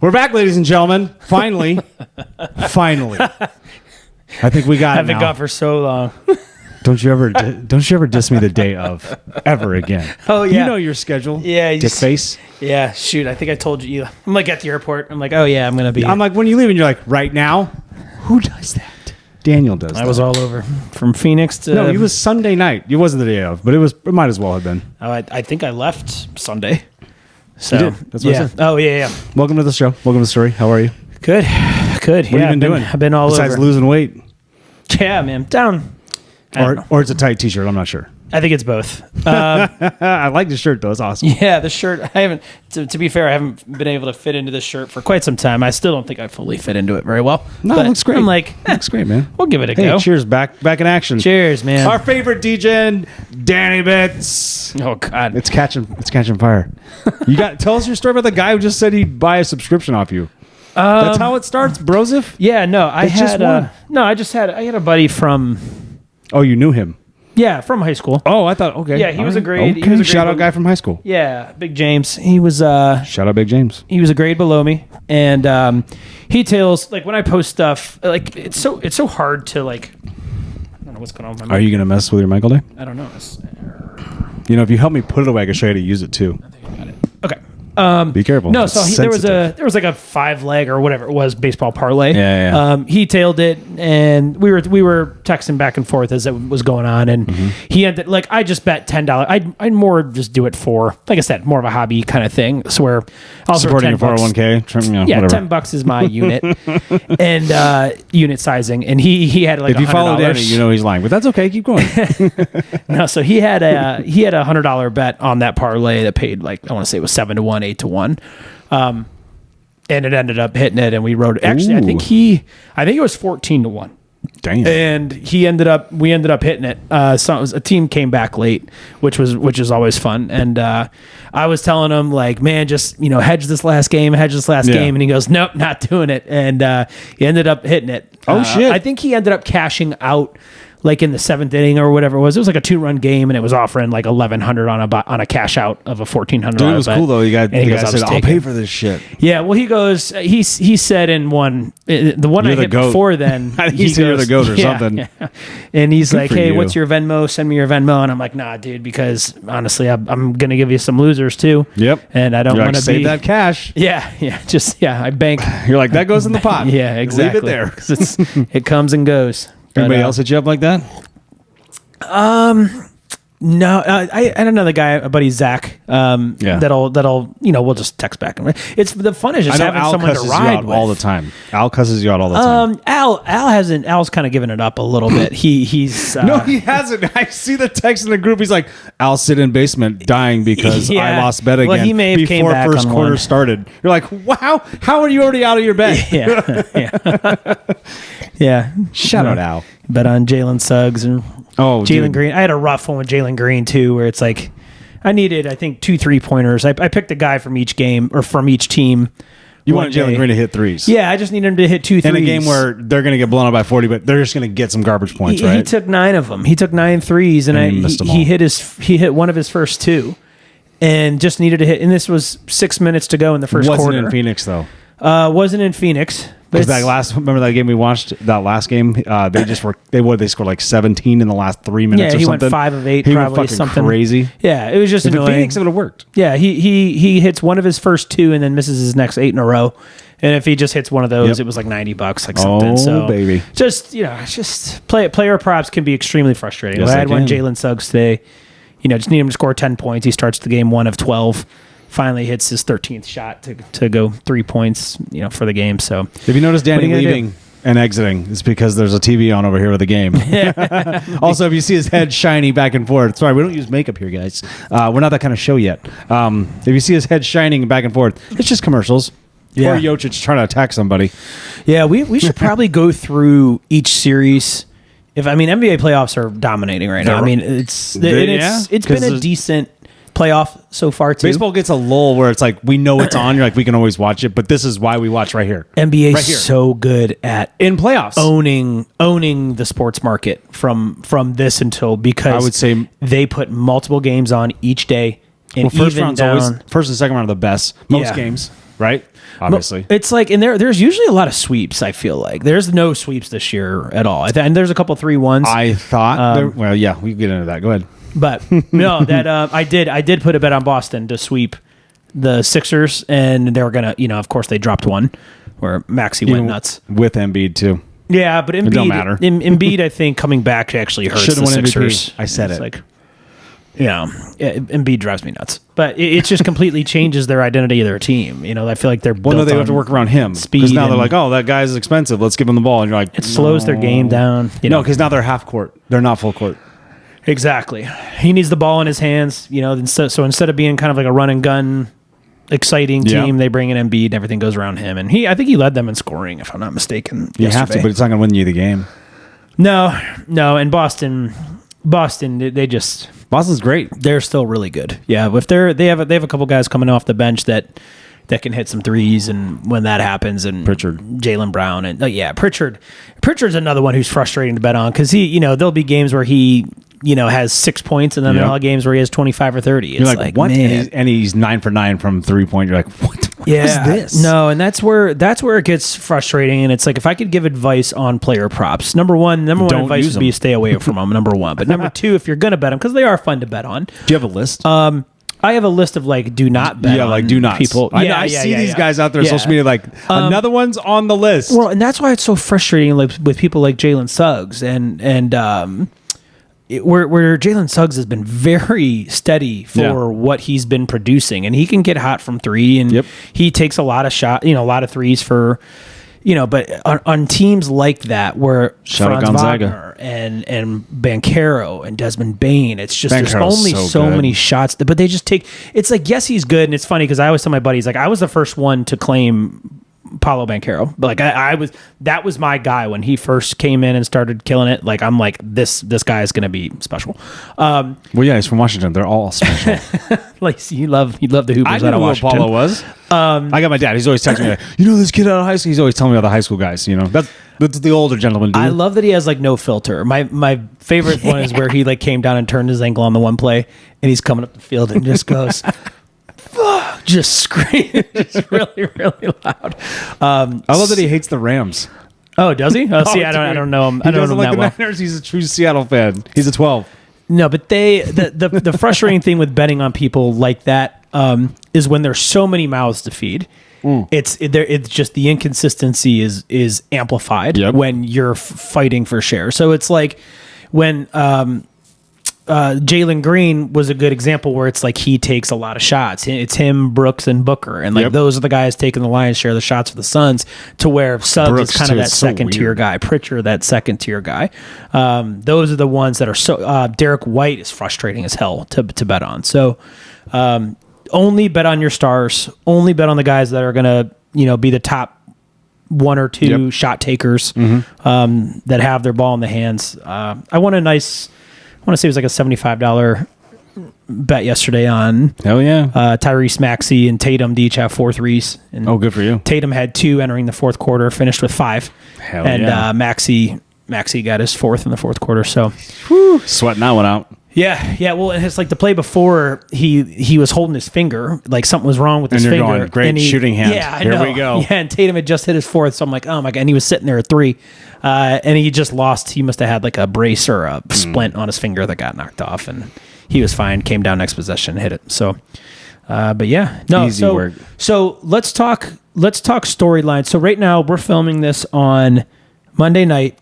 We're back, ladies and gentlemen. Finally. I think we got it I've been now. gone for so long. Don't you ever diss me the day of ever again. Oh, yeah. You know your schedule. Yeah. Dick face. Yeah, shoot. I think I told you. I'm like at the airport. I'm like, oh, yeah, I'm going to be. I'm like, when you leave and you're like, right now? Who does that? Daniel does that. I was all over. From Phoenix to. No, it was Sunday night. It wasn't the day of, but it might as well have been. Oh, I think I left Sunday. So, You did. That's what I said. Oh, yeah. Welcome to the show. Welcome to the story. How are you? Good. What have you been doing? I've been all Besides over. losing weight? Yeah, man. Down. Or it's a tight t-shirt. I'm not sure. I think it's both. I like the shirt, though. It's awesome. Yeah, the shirt. I haven't. To be fair, I haven't been able to fit into this shirt for quite some time. I still don't think I fully fit into it very well. No, but it looks great. I'm like, looks great, man. we'll give it a Hey, go. cheers. Back in action. Cheers, man. Our favorite DJ, Danny Bits. Oh God, It's catching fire. Tell us your story about the guy who just said he'd buy a subscription off you. That's how it starts, Brosif? Yeah, no, I It's just had. one. No, I had a buddy from. Oh, you knew him. Yeah, from high school. Oh, I thought, okay. Yeah, he was a grade- Okay. he was a grade Shout out below- guy from high school. Yeah, Big James. He was. Shout out Big James. He was a grade below me, and he tells like when I post stuff, like it's so hard to like. I don't know what's going on with my Are mic. you going to mess with your mic all day? I don't know. You know, if you help me put it away, I can show you how to use it too. Okay. Be careful. No, It's so there was sensitive. like a 5-leg or whatever it was baseball parlay. Yeah. He tailed it, and we were texting back and forth as it was going on, and he ended like I just bet $10. I'd more just do it for, like I said, more of a hobby kind of thing. So where I'll supporting your $10. 401k. Yeah, whatever. $10 is my unit and unit sizing, and he had like If you follow $100. Danny, you know he's lying, but that's okay. Keep going. No, so he had a $100 bet on that parlay that paid like I want to say it was 7 to 1, 8 to 1. And it ended up hitting it, and we wrote it. Actually, I think it was 14 to 1. Damn. And we ended up hitting it. So it was, a team came back late, which is always fun. And I was telling him like, man, just hedge this last game, and he goes, nope, not doing it. And he ended up hitting it. Oh shit! I think he ended up cashing out like in the 7th inning or whatever it was. It was like a 2-run game, and it was offering like $1,100 on a cash out of a $1,400. Dude, it was cool though. The guy said, "I'll pay it." for this shit." Yeah, well, he goes. He said in the one You're I the hit goat. before then. I think he said you're the goat or something. Yeah. And he's like, for "Hey, you. what's your Venmo? Send me your Venmo." And I'm like, "Nah, dude, because honestly, I'm gonna give you some losers too." Yep. And I don't You're want like, to save that cash. Yeah. I bank. You're like, that goes in the pot. Yeah, exactly. Leave it there. 'Cause it comes and goes. Anybody else hit you up like that? No, I had another guy, a buddy Zach. That'll we'll just text back. It's the fun is I just know having Al someone to cusses you ride out with all the time. Al cusses you out all the time. Al's kind of given it up a little bit. He's No, he hasn't. I see the text in the group. He's like, "I'll sit in basement dying because I Yeah. lost bet again." Well, he may have came before back first on quarter one. started. You're like, "Wow, how are you already out of your bed?" yeah. Shout out Al. Bet on Jalen Suggs and Oh, Jalen dude. Green. I had a rough one with Jalen Green too, where it's like I needed, I think, 2 3-pointers. I picked a guy from each game or from each team. You want Jalen Green to hit threes. Yeah, I just need him to hit 2 threes. In a game where they're going to get blown up by 40, but they're just going to get some garbage points, right? He took 9 of them. He took 9 threes, and he missed them all. he hit one of his first 2, and just needed to hit. And this was 6 minutes to go in the first Wasn't quarter. in Phoenix, though. Wasn't in Phoenix. But Because remember that game we watched, that last game? They scored like 17 in the last 3 minutes Yeah, or he something. went 5 of 8, he probably went fucking something crazy. Yeah, it was just If in annoying. Phoenix, it would have worked. Yeah, he hits one of his first 2 and then misses his next 8 in a row. And if he just hits one of those, it was like $90, like something. Oh, so baby. Just player props can be extremely frustrating. Yes, I had they one can. Jalen Suggs today. Just need him to score 10 points. He starts the game 1 of 12. Finally hits his 13th shot to go 3 points, for the game. So If you notice Danny What are you gonna leaving and exiting, it's because there's a TV on over here with the game. Also, if you see his head shiny back and forth, sorry, we don't use makeup here, guys. We're not that kind of show yet. If you see his head shining back and forth, it's just commercials. Yeah. Or Jokic trying to attack somebody. Yeah, we should probably go through each series. NBA playoffs are dominating right now. It's been a decent playoff so far too. Baseball gets a lull where it's like we know it's on. You're like, we can always watch it, but this is why we watch right here. NBA Right here. is so good at In playoffs. owning the sports market from this until because I would say they put multiple games on each day. And first even round's down, always first and second round are the best. Most Yeah. games. right? Obviously. It's like, and there's usually a lot of sweeps, I feel like. There's no sweeps this year at all. And there's a couple 3-1s. I thought, well, yeah, we can get into that. Go ahead. But no, that I did put a bet on Boston to sweep the Sixers, and they were going to, of course, they dropped one where Maxey went nuts. With Embiid, too. Yeah, but Embiid, it don't matter. Embiid, I think, coming back actually hurts the Sixers. MVP. I said it's it. Like, Embiid drives me nuts. But it just completely changes their identity of their team. I feel like they're well, no, they have to work around him. Because now they're like, oh, that guy's expensive. Let's give him the ball. And you're like, it slows their game down. No, because now they're half court. They're not full court. Exactly. He needs the ball in his hands. So instead of being kind of like a run and gun, exciting team, they bring in Embiid and everything goes around him. And I think he led them in scoring, if I'm not mistaken. You have to, but it's not going to win you the game. No. And Boston, they just... Boston's great. They're still really good. Yeah, if they have a couple guys coming off the bench that can hit some threes, and when that happens, and Pritchard, Jalen Brown, and Pritchard's another one who's frustrating to bet on because there'll be games where he has 6 points, and then there are games where he has 25 or 30. It's you're like what? And he's 9 for 9 from 3-point. You're like, what is this? No, and that's where it gets frustrating. And it's like, if I could give advice on player props, number one advice would be stay away from them. Number one, but number two, if you're gonna bet them, because they are fun to bet on. Do you have a list? I have a list of do not bet. Yeah, do not people. I see these guys out there on social media another one's on the list. Well, and that's why it's so frustrating with people like Jalen Suggs and where Jalen Suggs has been very steady for what he's been producing, and he can get hot from three, and he takes a lot of a lot of threes for, but on teams like that where Franz Wagner and Banchero and Desmond Bain, it's just there's only so many shots, but they just take. It's like, yes, he's good, and it's funny because I always tell my buddies, I was the first one to claim Paolo Banchero. That was my guy when he first came in and started killing it. I'm like, this guy is going to be special. Well, yeah, he's from Washington. They're all special. You love the Hoopers. I knew who Paolo was. I got my dad. He's always texting me, this kid out of high school. He's always telling me about the high school guys. That's the older gentleman. Dude. I love that he has no filter. My favorite one is where he came down and turned his ankle on the one play, and he's coming up the field and just goes. Just scream, just really, really loud. I love that he hates the Rams. Oh, does he? Oh, see, I don't know him. I don't know him that well. Niners. He's a true Seattle fan. He's a 12. No, but the frustrating thing with betting on people like that is when there's so many mouths to feed. It's just the inconsistency is amplified when you're fighting for share. So it's like when. Jalen Green was a good example where it's he takes a lot of shots. It's him, Brooks, and Booker, and those are the guys taking the lion's share of the shots for the Suns. To where Suggs Brooks is kind of that second tier guy, Pritchard that second tier guy. Those are the ones that are so. Derek White is frustrating as hell to bet on. So only bet on your stars. Only bet on the guys that are gonna be the top one or two shot takers that have their ball in the hands. I want to say it was a $75 bet yesterday on Tyrese Maxey and Tatum to each have 4 threes. And good for you. Tatum had 2 entering the fourth quarter, finished with 5. Maxey got his 4th in the fourth quarter. So sweating that one out. Yeah. Well, and it's the play before he was holding his finger, something was wrong with his finger. Going, great shooting hand. Yeah, Here we go. Yeah, and Tatum had just hit his 4th, so I'm like, oh my god, and he was sitting there at 3, and he just lost. He must have had a brace or a splint on his finger that got knocked off, and he was fine. Came down next possession, hit it. So, but yeah, no. Easy work. So let's talk storyline. So right now we're filming this on Monday night.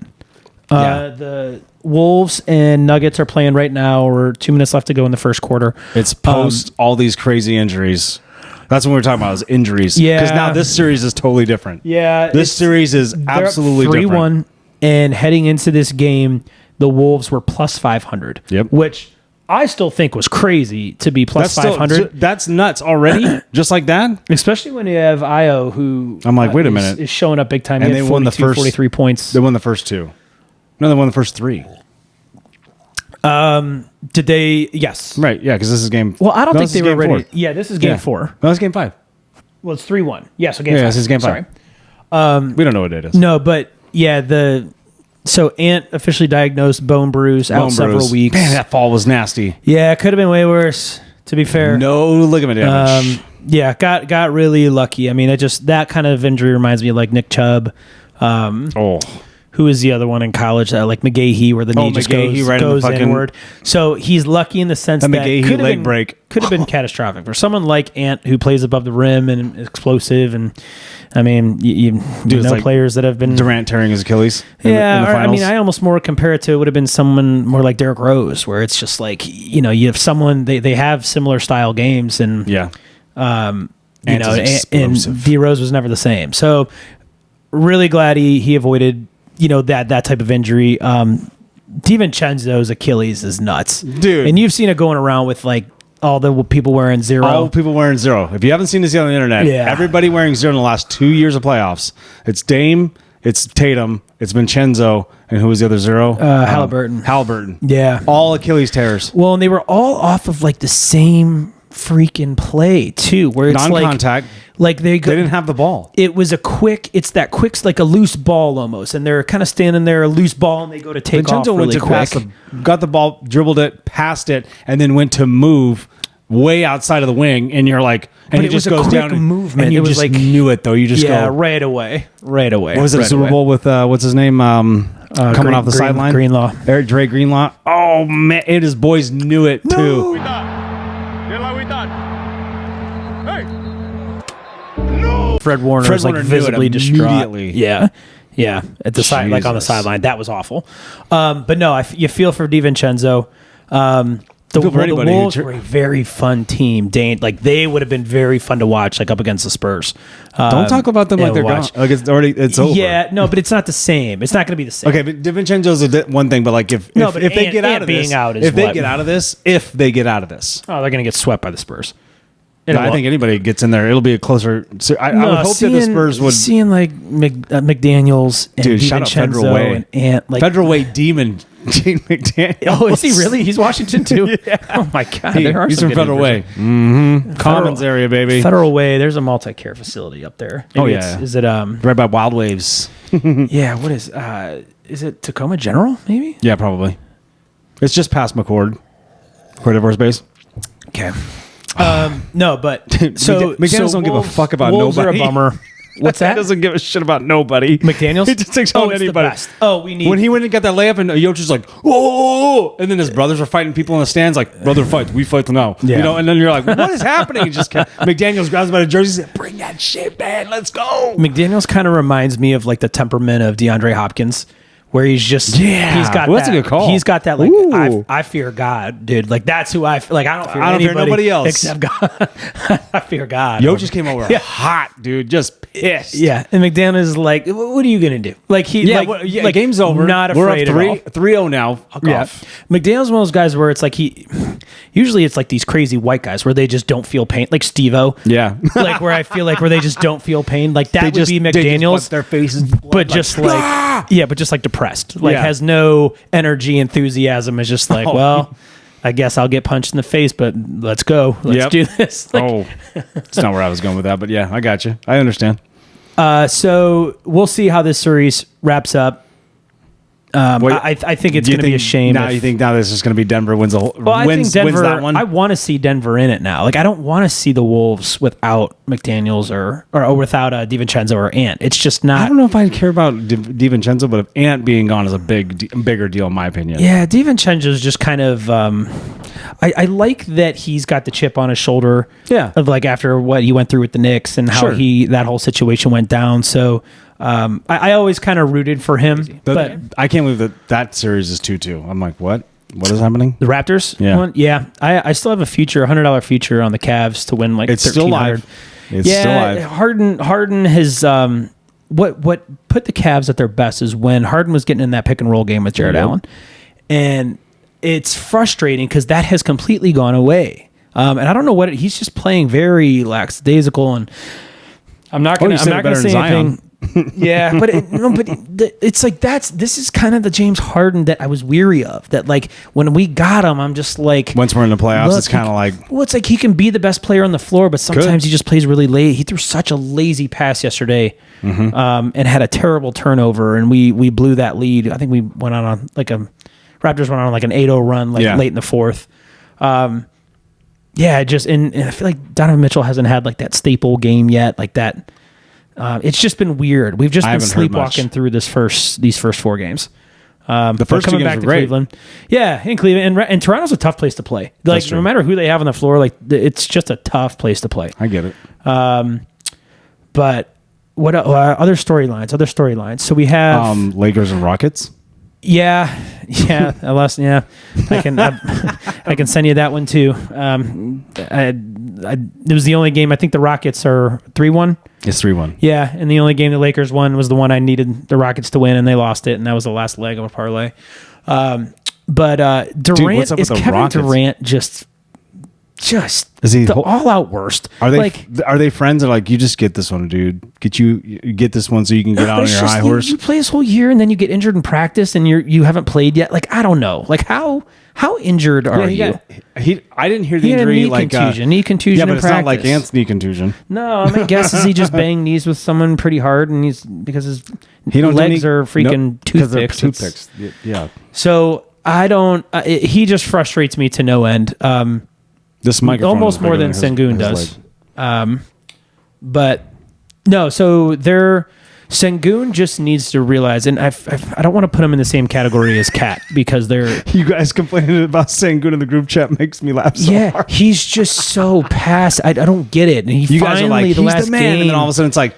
The Wolves and Nuggets are playing right now. We're 2 minutes left to go in the first quarter. It's post all these crazy injuries. That's what we were talking about, is injuries. Yeah. Because now this series is totally different. Yeah. This series is absolutely 3-1, different. 3-1, and heading into this game, the Wolves were plus 500. Yep. Which I still think was crazy to be plus 500. That's nuts already, just like that. Especially when you have Io, who I'm like, wait a minute, is showing up big time. And they won the first 43 points. They won the first 2. No, they won the first 3. Did they? Yes. Right. Yeah, because this is game. Well, I don't think they were ready. 4. Yeah, this is game 4. No, it's game 5. Well, it's 3-1. Yeah, so game 5. Yeah, this is game 5. Sorry. We don't know what it is. No, but yeah, so Ant officially diagnosed bone bruise out several weeks. Man, that fall was nasty. Yeah, it could have been way worse. To be fair, No ligament damage. yeah, got really lucky. I mean, that kind of injury reminds me of like Nick Chubb. Who is the other one in college? Like McGahee, where the knee just goes inward. So he's lucky in the sense that McGahee leg break could have been catastrophic for someone like Ant, who plays above the rim and is explosive. And I mean, you know like players that have been Durant tearing his Achilles. In the I mean, I almost more compare it to it would have been someone more like Derrick Rose, where it's just like you have someone they have similar style games and and D Rose was never the same. So really glad he avoided. That type of injury. DiVincenzo's Achilles is nuts, dude. And you've seen it going around with like all the people wearing zero. All people wearing zero. If you haven't seen this yet on the internet, everybody wearing zero in the last 2 years of playoffs. It's Dame, it's Tatum, it's Vincenzo, and who was the other zero? Halliburton. Yeah. All Achilles tears. Well, and they were all off of like the same freaking play too, where it's non-contact. Like they didn't have the ball. It was like a loose ball almost, and they're kind of standing there, a loose ball, and they go to take Vincenzo off really quick. Got the ball, dribbled it, passed it, and then went to move way outside of the wing, and you're like, and he just goes down movement. And you just like knew it though. You just go right away. What was it? Super Bowl with what's his name? Coming off the sideline, Eric Dre Greenlaw. Oh man, his boys knew it too. Fred Warner was like visibly distraught. Yeah. At the side, like on the sideline, that was awful. But no, you feel for DiVincenzo. The Wolves were a very fun team. They would have been very fun to watch, like up against the Spurs. Don't talk about them like they're gone. Like it's over. Yeah, no, but it's not the same. It's not going to be the same. Okay, but DiVincenzo's one thing, but like if they get out of this, if they get out of this, oh, they're going to get swept by the Spurs. I think anybody gets in there, it'll be a closer. I would hope that the Spurs would seeing like McDaniels and DiVincenzo and Ant, like featherweight demon Gene McDaniels. Oh, is he really? He's Washington too. Yeah. Oh my God, he's from Federal Way, Commons area, baby. Federal Way. There's a multi-care facility up there. Maybe is it right by Wild Waves? Yeah. What is it Tacoma General? Maybe. Yeah, probably. It's just past McCord, Air Force Base. Okay. No, but McDaniels don't give a fuck about Wolves nobody. Are a bummer. What's that? He doesn't give a shit about nobody. McDaniels? He just takes on anybody. When he went and got that layup, and Joc's like, "Oh!" and then his brothers are fighting people in the stands, like, "Brother fights, we fight now." Yeah. And then you're like, "What is happening?" And just McDaniels grabs him by the jersey, and says, "Bring that shit, man. Let's go." McDaniels kind of reminds me of like the temperament of DeAndre Hopkins. Where he's just he's got that's a good call. He's got that like I fear God, dude. Like that's who I like. I don't fear nobody else except God. I fear God. Yo just came over hot, dude, just pissed. Yeah, and McDaniels is like, "What are you gonna do?" Like like game's over. Not afraid. We're up 3-0 now. Fuck off. McDaniels one of those guys where it's like usually it's like these crazy white guys where they just don't feel pain, like Steve-O. Yeah, like where I feel like where they just don't feel pain. Like that would be McDaniels. Their faces, but just like but just like depressed. Like has no energy, enthusiasm. Is just like, well, I guess I'll get punched in the face, but let's go. Let's do this. Like, it's not where I was going with that, but yeah, I got you. I understand. So we'll see how this series wraps up. I think it's going to be a shame. Now you think this is going to be Denver wins the whole wins that one? I want to see Denver in it now. Like I don't want to see the Wolves without McDaniels or without DiVincenzo or Ant. It's just not. I don't know if I care about DiVincenzo, but if Ant being gone is a bigger deal in my opinion. Yeah, DiVincenzo is just kind of. I like that he's got the chip on his shoulder. Yeah, of like after what he went through with the Knicks and how that whole situation went down. So. I always kind of rooted for him, but I can't believe that series is 2-2. I'm like, what? What is happening? The Raptors? Yeah. One? Yeah. I still have a future, $100 future on the Cavs to win like it's still live. It's still live. Harden has what put the Cavs at their best is when Harden was getting in that pick and roll game with Jared Allen, and it's frustrating because that has completely gone away. And I don't know what he's just playing very lackadaisical, and I'm not going to say anything. Yeah, but it's like this is kind of the James Harden that I was weary of. That like when we got him, I'm just like once we're in the playoffs, it's kind of like it's like he can be the best player on the floor, but sometimes he just plays really late. He threw such a lazy pass yesterday, and had a terrible turnover, and we blew that lead. I think we went on like Raptors went on like an 8-0 run late in the fourth. yeah, and I feel like Donovan Mitchell hasn't had like that staple game yet, like that. It's just been weird. We've just been sleepwalking through these first 4 games. The first coming 2 games back were to great. Cleveland, yeah, in Cleveland, and Toronto's a tough place to play. Like no matter who they have on the floor, like it's just a tough place to play. I get it. But what other storylines? So we have Lakers and Rockets. Yeah. I can send you that one too. It was the only game. I think the Rockets are 3-1. It's 3-1. Yeah, and the only game the Lakers won was the one I needed the Rockets to win, and they lost it, and that was the last leg of a parlay. But Durant, is Kevin Rockets? Durant just is he the all-out worst? Are they friends? Or like, you just get this one, dude. You get this one so you can get out on your high horse. You play this whole year and then you get injured in practice and you haven't played yet. Like, I don't know. Like, how injured are you? I didn't hear the injury. Knee contusion. Yeah, but in it's practice. not like Ant's knee contusion. No, my guess is he just banged knees with someone pretty hard, and because his legs are freaking toothpicks. Yeah. So I don't. He just frustrates me to no end. This microphone almost more than Sengun does. But no, so Sengun just needs to realize, and I don't want to put him in the same category as Cat because they're. You guys complaining about Sengun in the group chat makes me laugh so hard. He's just so past. I don't get it. And you guys are like, he's the man, game, and then all of a sudden it's like,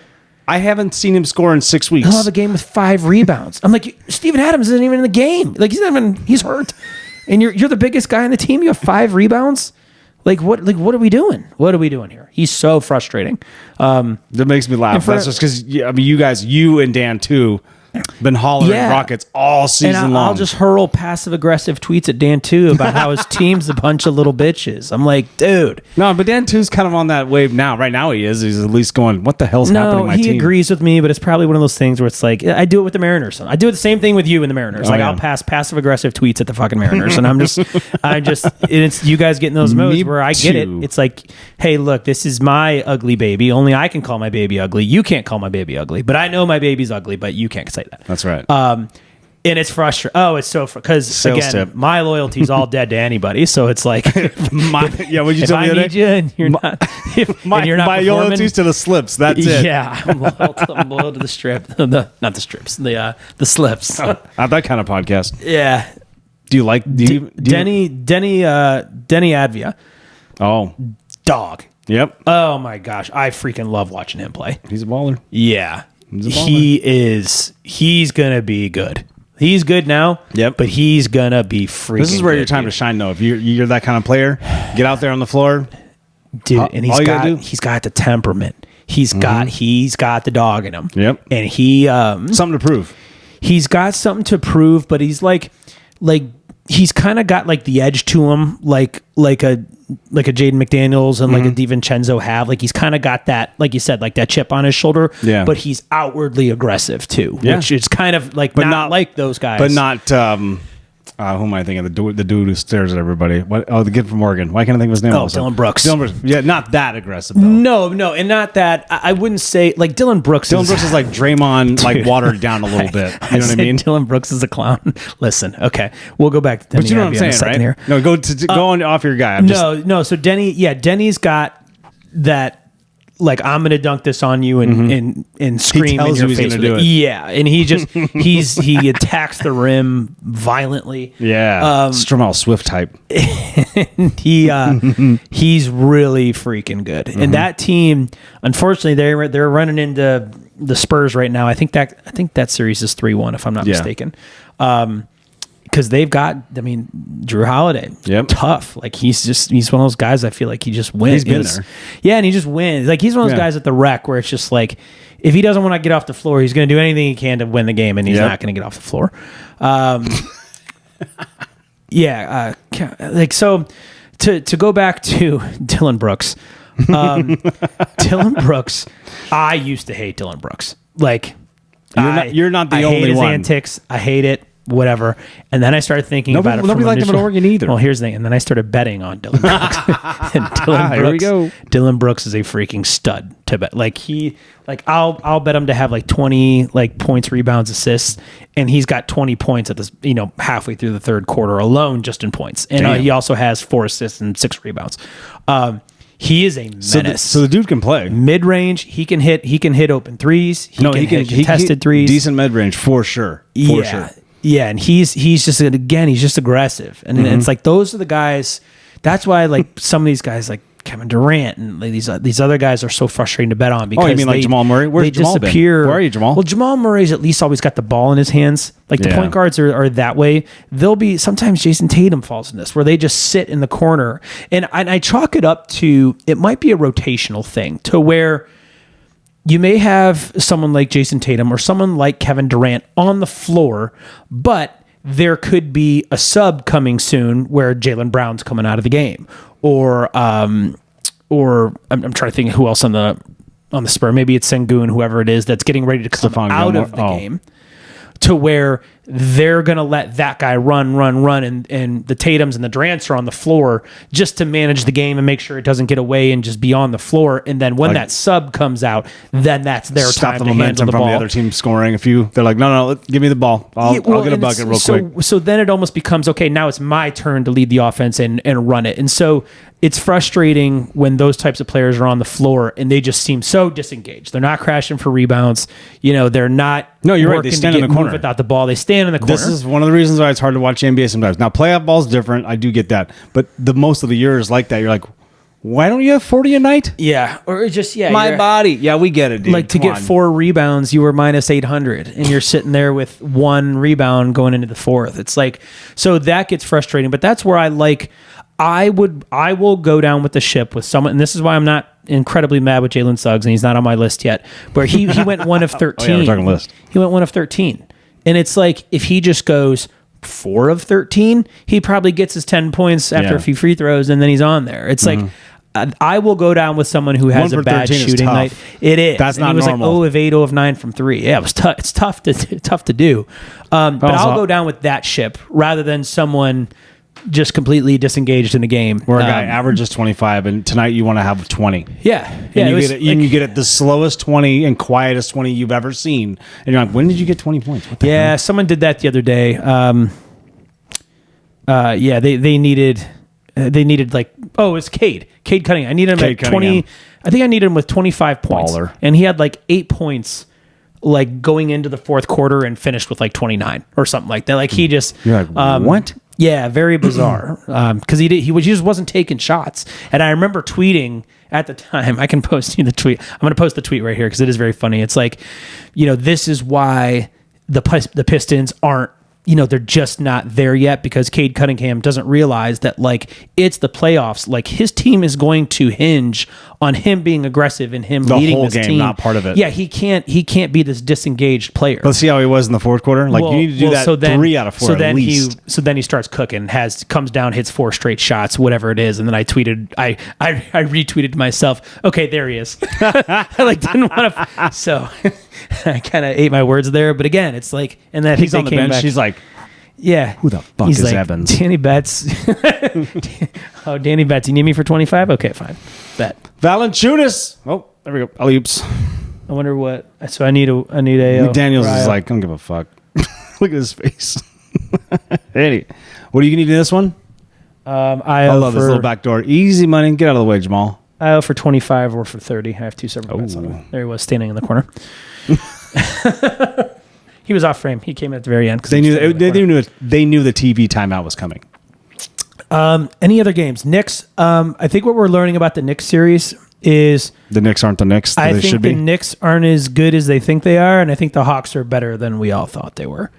I haven't seen him score in 6 weeks. He'll have a game with 5 rebounds. I'm like, Steven Adams isn't even in the game. Like he's hurt, and you're the biggest guy on the team. You have 5 rebounds. What are we doing? What are we doing here? He's so frustrating. That makes me laugh. That's just because you guys, you and Dan too, been hollering Rockets all season long. I'll just hurl passive aggressive tweets at Dan too about how his team's a bunch of little bitches. I'm like, dude. No, but Dan too's kind of on that wave now. Right now he is. He's at least going, what the hell's happening to my team? No, he agrees with me, but it's probably one of those things where it's like, I do it with the Mariners. I do the same thing with you and the Mariners. I'll pass passive aggressive tweets at the fucking Mariners, and it's you guys get in those modes where I get it. It's like, hey, look, this is my ugly baby. Only I can call my baby ugly. You can't call my baby ugly, but I know my baby's ugly, but you can't say that. That's right. And it's frustrating. Oh, it's so because again, my loyalty's all dead to anybody. So it's like, what'd you tell me the other day? You and you're not, my loyalty's to the slips. That's it. Yeah, I'm loyal to the strip. Not the strips. The slips. Not that kind of podcast. Yeah. Do you like Denny Advia? Oh, dog. Yep. Oh my gosh, I freaking love watching him play. He's a baller. Yeah, he's gonna be good. He's good now. Yep. But he's gonna be freaking. This is where your time to shine, though. If you're that kind of player, get out there on the floor, dude. And he's got the temperament. He's got the dog in him. Yep. And he something to prove. He's got something to prove, but he's like he's kind of got like the edge to him, like a Jaden McDaniels and like a DiVincenzo have. Like he's kind of got that, like you said, like that chip on his shoulder. Yeah. But he's outwardly aggressive too, yeah. which is kind of like, but not like those guys. But not. Who am I thinking? The dude who stares at everybody. What? Oh, the kid from Oregon. Why can't I think of his name? Oh, Dylan Brooks. Yeah, not that aggressive though. No, and not that. I wouldn't say like Dylan Brooks. Dylan Brooks is like Draymond, like watered down a little bit. You know what I mean? Dylan Brooks is a clown. Listen, okay, we'll go back to Denny. But you know what I'm saying, right? Here. No, go on off your guy. No. So Denny's got that. Like, I'm gonna dunk this on you and scream in your face with it. Yeah, and he he attacks the rim violently. Yeah, Stramal Swift type. He's really freaking good. And that team, unfortunately, they're running into the Spurs right now. I think that series is 3-1 if I'm not mistaken. Because they've got, Drew Holiday. Yep. Tough. Like, he's one of those guys I feel like he just wins. He's been there. Yeah, and he just wins. Like, he's one of those guys at the Rec where it's just like, if he doesn't want to get off the floor, he's going to do anything he can to win the game, and he's not going to get off the floor. So to go back to Dylan Brooks. Dylan Brooks, I used to hate Dylan Brooks. Like, you're not the only one. I hate his antics. I hate it. whatever. And then I started thinking about it. Nobody liked him at Oregon either. Well, here's the thing. And then I started betting on Dylan Brooks. And Here we go. Dylan Brooks is a freaking stud to bet. I'll bet him to have 20 points, rebounds, assists, and he's got 20 points at this, halfway through the third quarter alone, just in points. And he also has 4 assists and 6 rebounds. He is a menace. So the dude can play mid range. He can hit open threes. He can hit contested threes. Decent mid range for sure. Yeah, and he's just aggressive, and it's like those are the guys. That's why some of these guys like Kevin Durant and these other guys are so frustrating to bet on because you mean like Jamal Murray? Where's Jamal been? Where are you, Jamal? Well, Jamal Murray's at least always got the ball in his hands. The point guards are that way. They'll be sometimes Jason Tatum falls in this where they just sit in the corner, and I chalk it up to it might be a rotational thing to where you may have someone like Jason Tatum or someone like Kevin Durant on the floor, but there could be a sub coming soon where Jalen Brown's coming out of the game, or I'm trying to think who else on the Spur. Maybe it's Sengun, whoever it is that's getting ready to come out of the game, to where they're going to let that guy run, and the Tatums and the Durants are on the floor just to manage the game and make sure it doesn't get away and just be on the floor. And then when that sub comes out, then that's their time to handle the ball. The other team scoring a few. They're like, no, give me the ball. I'll get a bucket real quick. So then it almost becomes, okay, now it's my turn to lead the offense and run it. And so it's frustrating when those types of players are on the floor and they just seem so disengaged. They're not crashing for rebounds. They're not. No, you're right. They stand in the corner without the ball. They stand in the corner. This is one of the reasons why it's hard to watch NBA sometimes. Now, playoff ball's different. I do get that. But the most of the year is like that. You're like, why don't you have 40 a night? Yeah. Or just, my body. Yeah, we get it, dude. To get 4 rebounds, you were minus 800. And you're sitting there with 1 rebound going into the fourth. It's so that gets frustrating. But that's where I will go down with the ship with someone. And this is why I'm not incredibly mad with Jalen Suggs. And he's not on my list yet. Where he went 1 of 13. Oh, yeah, we're talking list. He went 1 of 13. And it's if he just goes 4 of 13, he probably gets his 10 points after a few free throws, and then he's on there. It's I will go down with someone who has a bad shooting night. It is. That's not normal. He was 0 of 8, 0 of 9 from 3. Yeah, it was tough. It's tough to do. But I'll go down with that ship rather than someone just completely disengaged in the game. Where a guy averages 25, and tonight you want to have 20. Yeah. And you get it the slowest 20 and quietest 20 you've ever seen. And you're like, when did you get 20 points? What the hell? Someone did that the other day. They needed it's Cade Cunningham. I needed him at 20. I think I needed him with 25 points. Baller. And he had 8 points going into the fourth quarter and finished with 29 or something like that. He just You're like, what? Yeah, very bizarre. Because he just wasn't taking shots. And I remember tweeting at the time. I can post you the tweet. I'm going to post the tweet right here because it is very funny. It's this is why the Pistons aren't. They're just not there yet because Cade Cunningham doesn't realize that it's the playoffs. His team is going to hinge on him being aggressive and him leading this team. Not part of it. Yeah, he can't be this disengaged player. Let's see how he was in the fourth quarter. You need to do that 3 out of 4 at least. So then he starts cooking, comes down, hits 4 straight shots, whatever it is, and then I retweeted myself. Okay, there he is. I didn't want to. So I kind of ate my words there, but again, it's and then he's on the bench. He's like, yeah, who the fuck is Evans? Danny Betts. Oh, Danny Betts. You need me for 25? Okay, fine. Bet. Valanciunas. Oh, there we go. Alley-oops. I wonder what. So I need a. McDaniels is I don't give a fuck. Look at his face. Hey, what are you gonna do this one? I love this little back door. Easy money. Get out of the way, Jamal. I owe for 25 or for 30. I have 2 separate bets on him. There he was standing in the corner. He was off frame. He came at the very end because they knew the TV timeout was coming. Any other games? Knicks. I think what we're learning about the Knicks series is the Knicks aren't the Knicks that they should be. I think the Knicks aren't as good as they think they are, and I think the Hawks are better than we all thought they were.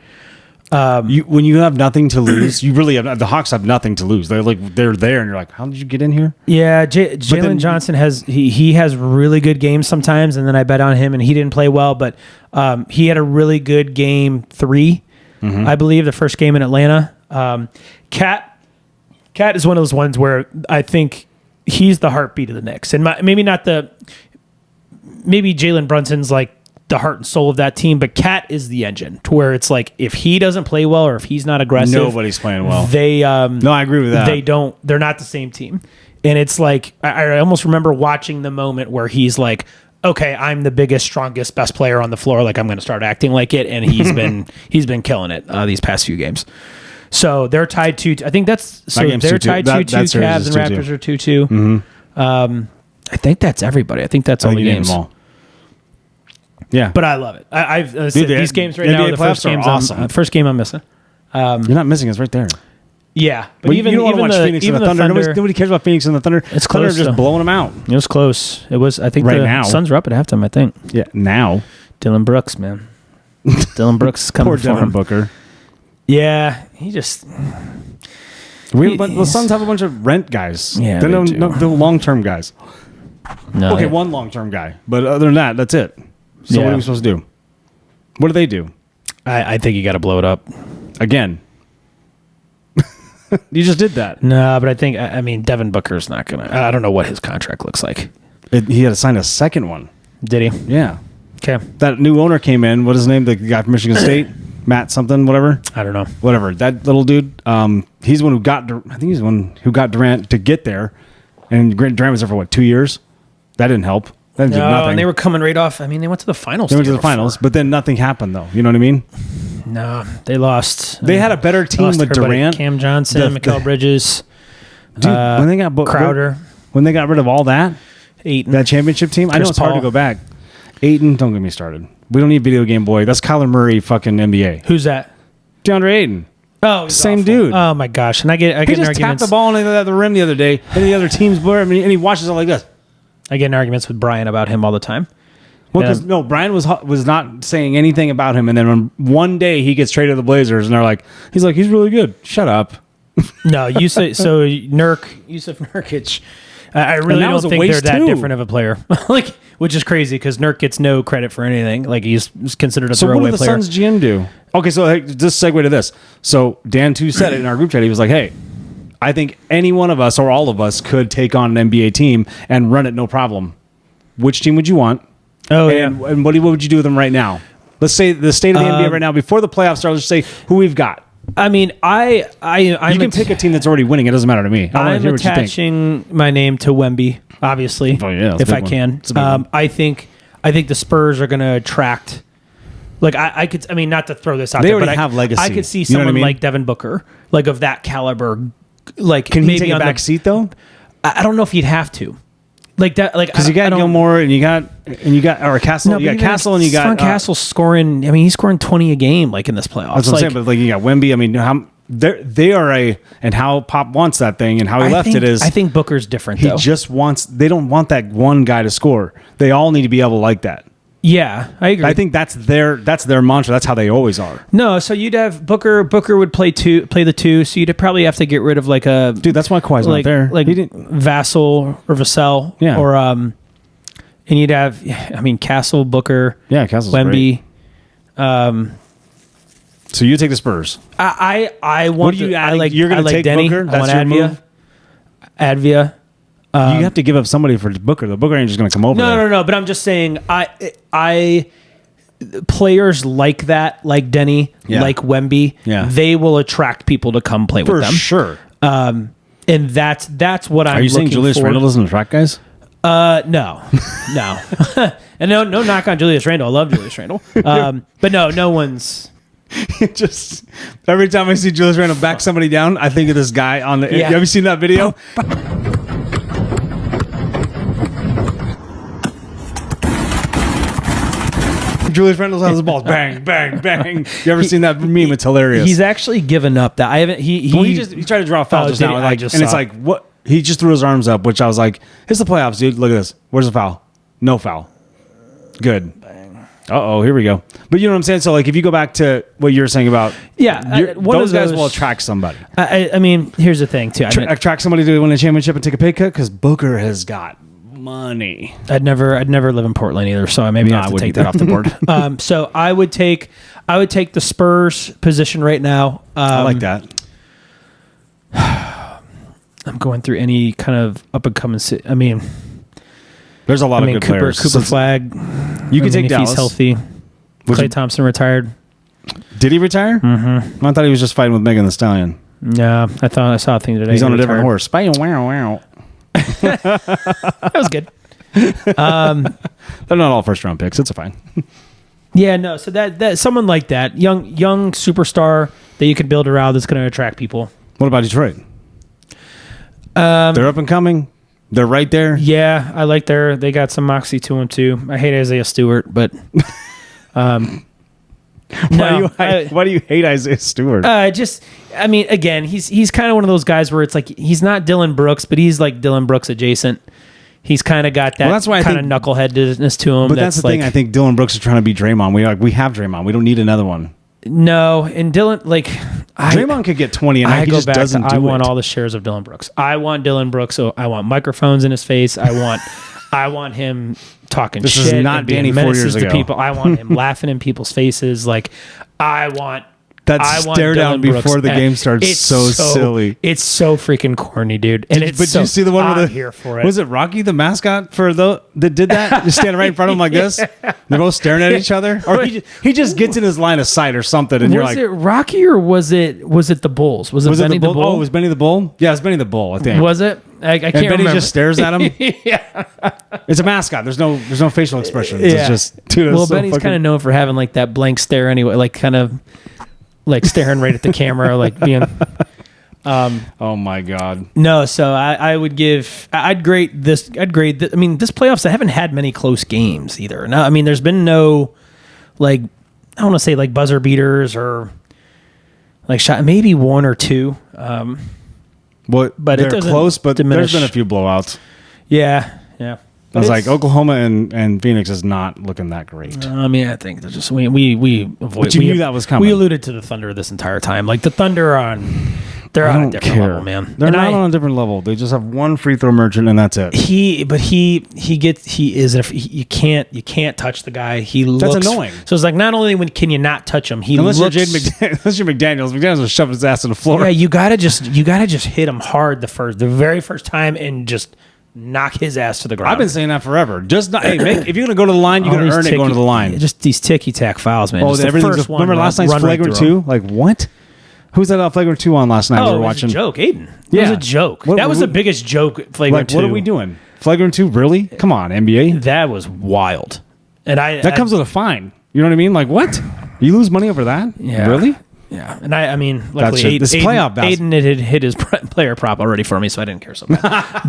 When you have nothing to lose, you really have. The Hawks have nothing to lose. They're there, and you're like, how did you get in here? Yeah, Jalen Johnson has he has really good games sometimes, and then I bet on him, and he didn't play well, but he had a really good game 3, I believe, the first game in Atlanta. Cat is one of those ones where I think he's the heartbeat of the Knicks, and maybe Jalen Brunson's the heart and soul of that team. But Cat is the engine to where it's like if he doesn't play well or if he's not aggressive, nobody's playing well. They no, I agree with that. They're not the same team. And it's like I almost remember watching the moment where he's like, okay, I'm the biggest, strongest, best player on the floor. Like I'm going to start acting like it, and he's been killing it these past few games. So they're tied 2-2. I think that's so they're tied 2-2. Cavs and Raptors are 2-2. Mm-hmm. I think that's everybody. I think that's all the games. Yeah, but I love it. I've these games right now. The first games awesome. First game I'm missing. You're not missing. It's right there. Yeah, but even you don't want to watch Phoenix and the Thunder. Nobody cares about Phoenix and the Thunder. It's close. Thunder just blowing them out. It was close. It was. I think right the now. Suns are up at halftime. I think. Yeah, now. Dylan Brooks, man. Dylan Brooks is coming Poor for Devin him. Booker. Yeah, he just. The Suns have a bunch of rent guys. Yeah, they're long-term guys. No, okay, one long-term guy, but other than that, that's it. So what are we supposed to do? What do they do? I think you got to blow it up again. You just did that. No, but I mean, Devin Booker's not gonna. I don't know what his contract looks like. He had to sign a second one. Did he? Yeah. Okay. That new owner came in. What is his name? The guy from Michigan State, Matt something, whatever. I don't know. Whatever. That little dude. He's the one who got. I think he's the one who got Durant to get there, and Durant was there for what, 2 years? That didn't help. That did nothing. And they were coming right off. I mean, they went to the finals. They went to the finals, but then nothing happened, though. You know what I mean? No, they lost. They had a better team with Durant, Cam Johnson, Mikal Bridges, dude. When they got Crowder, when they got rid of all that, Ayton, that championship team. I know it's hard to go back. Ayton, don't get me started. We don't need video game boy. That's Kyler Murray, fucking NBA. Who's that? DeAndre Ayton. Oh, same awful. dude. Oh my gosh! And I get he just tapped the ball at the rim the other day, and the other team's blur. I mean, and he watches it like this. I get in arguments with Brian about him all the time. Well, because no, Brian was not saying anything about him, and then when one day he gets traded to the Blazers, and they're like, he's really good. Shut up. No, you say so. Yusuf Nurkic. I really don't think they're that different of a player. Which is crazy because Nurk gets no credit for anything. Like he's considered a throwaway player. So what did the Suns GM do? Okay, so just segue to this. So Dan too said it in our group chat. He was like, "Hey, I think any one of us or all of us could take on an NBA team and run it no problem. Which team would you want? Oh, and what would you do with them right now? Let's say the state of the NBA right now before the playoffs start. Let's say who we've got. I mean, you can pick a team that's already winning. It doesn't matter to me. I'm attaching my name to Wemby, obviously, if I can. I think the Spurs are going to attract. Like I could. I mean, not to throw this out there, but I have legacy. I could see someone like Devin Booker, like of that caliber. Like can maybe he take a back seat though? I don't know if he'd have to. Like that, like because you got Gilmore and you got or Castle. No, you got Castle and you got Castle scoring. I mean, he's scoring 20 a game, like in this playoffs. That's what I'm saying. But like you got Wemby. I mean, they are and how Pop wants that thing and how he left it is. I think Booker's different. He just wants. They don't want that one guy to score. They all need to be able to like that. Yeah, I agree. I think that's their mantra. That's how they always are. No, so you'd have Booker. Booker would play the two. So you'd probably have to get rid of like a dude. That's why Kawhi's not there. Like Vassell or Vassell. Yeah. Or and you'd have. I mean, Castle, Booker. Yeah, Castle's Wemby. Great. So you take the Spurs. I want. What do you add? You're going to take Denny. Booker. I want Advia. You have to give up somebody for Booker. The Booker ain't just going to come over. No. But I'm just saying, I players like that, like Denny, like Wemby, they will attract people to come play with them for sure. And that's what I'm. Are you saying Julius Randle doesn't attract guys? No. And no knock on Julius Randle. I love Julius Randle. But no one's. Just every time I see Julius Randle back somebody down, I think of this guy on the. Yeah. Have you seen that video? Julius Randle's on the balls, bang, bang, bang. You ever seen that meme? It's hilarious. He's actually given up. That I haven't. He tried to draw a foul just now, and it's like what he just threw his arms up, which I was like, "It's the playoffs, dude. Look at this. Where's the foul? No foul. Good. Here we go. But you know what I'm saying? So like, if you go back to what you were saying about, those guys will attract somebody. I mean, here's the thing too. Attract somebody to win a championship and take a pay cut because Booker has got money. I'd never live in Portland either, so I maybe have to take that off the board. So I would take the Spurs position right now. I like that. I'm going through any kind of up and coming. I mean, there's a lot of good players. Cooper Flag. You could take if Dallas. he's healthy. Klay Thompson retired. Did he retire? Mm-hmm. I thought he was just fighting with Megan Thee Stallion. No, I saw a thing today. He's on a retired. different horse. Wow, wow. That was good. They're not all first round picks. It's fine. Yeah, no. So that someone like that, young superstar that you could build around that's going to attract people. What about Detroit? They're up and coming. They're right there. Yeah, I like they got some moxie to them too. I hate Isaiah Stewart, but Why do you hate Isaiah Stewart? I mean, again, he's kind of one of those guys where it's like he's not Dylan Brooks, but he's like Dylan Brooks adjacent. He's kind of got that kind of knuckleheadness to him. But that's the thing. I think Dylan Brooks is trying to be Draymond. We have Draymond. We don't need another one. No, and Dylan, Draymond could get 20 and he just doesn't do it. I want all the shares of Dylan Brooks. I want Dylan Brooks, so I want microphones in his face. I want him talking this shit. This is not Danny 4 years ago. People. I want him laughing in people's faces. I want that stare down before the game starts. It's so silly. It's so freaking corny, dude. And But you see the one I'm here for it. Was it Rocky the mascot that did that? Just standing right in front of him like this. They're both staring at each other. Or he just gets in his line of sight or something, and you're like, was it Rocky or was it the Bulls? Was it Benny the Bull? Oh, it was Benny the Bull. Yeah, it was Benny the Bull. I think. Was it? I can't Benny remember. just stares at him. Yeah, it's a mascot. There's no facial expressions. Yeah. It's just dude. Well, Benny's kind of known for having like that blank stare anyway, kind of staring right at the camera, being. Oh my God. No, so I would give. I'd grade this. I mean, this playoffs. I haven't had many close games either. No, I mean, there's been no I don't want to say buzzer beaters or shot. Maybe one or two. But it they're close. But there's been a few blowouts. Yeah. I was like, Oklahoma and Phoenix is not looking that great. I mean, I think they're just we avoid. But you knew that was coming. We alluded to the Thunder this entire time. The Thunder they're on a different level, man. They're not on a different level. They just have one free throw merchant, and that's it. You can't touch the guy. That's annoying. So it's not only can you not touch him, unless you're McDaniels. McDaniels will shove his ass on the floor. Yeah, you gotta just hit him hard the very first time and just knock his ass to the ground. I've been saying that forever. Just not. If you're gonna go to the line, you're gonna earn it going to the line. Just these ticky-tack fouls, man. Oh, everything's. Remember last night's flagrant 2? What? Who's that flagrant 2 on last night? We were watching. It was a joke, Aiden. It was a joke. That was the biggest joke. Flagrant 2. What are we doing? Flagrant 2? Really? Come on, NBA. That was wild. And that comes with a fine. You know what I mean? What? You lose money over that? Yeah. Really? Yeah, and I mean, luckily Aiden had hit his player prop already for me, so I didn't care so much.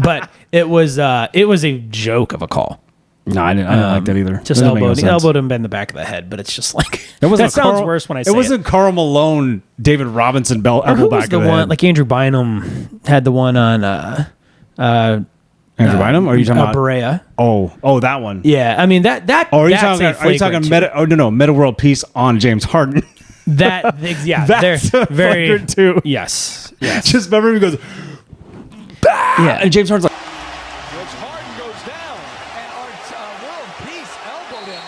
But it was a joke of a call. No, I didn't like that either. Just elbowed him in the back of the head, but it's just that sounds worse when I say it. It wasn't Karl Malone, David Robinson, elbow back of the head. Like Andrew Bynum had the one on Andrew Bynum? Or are you talking about Berea? Oh, that one. Yeah, I mean that. Oh, are you talking Meta World Peace on James Harden? That's very flagrant 2. Yes. Just remember he goes, bah! Yeah, and James Harden's like. Harden goes down, and our World Peace elbowed him.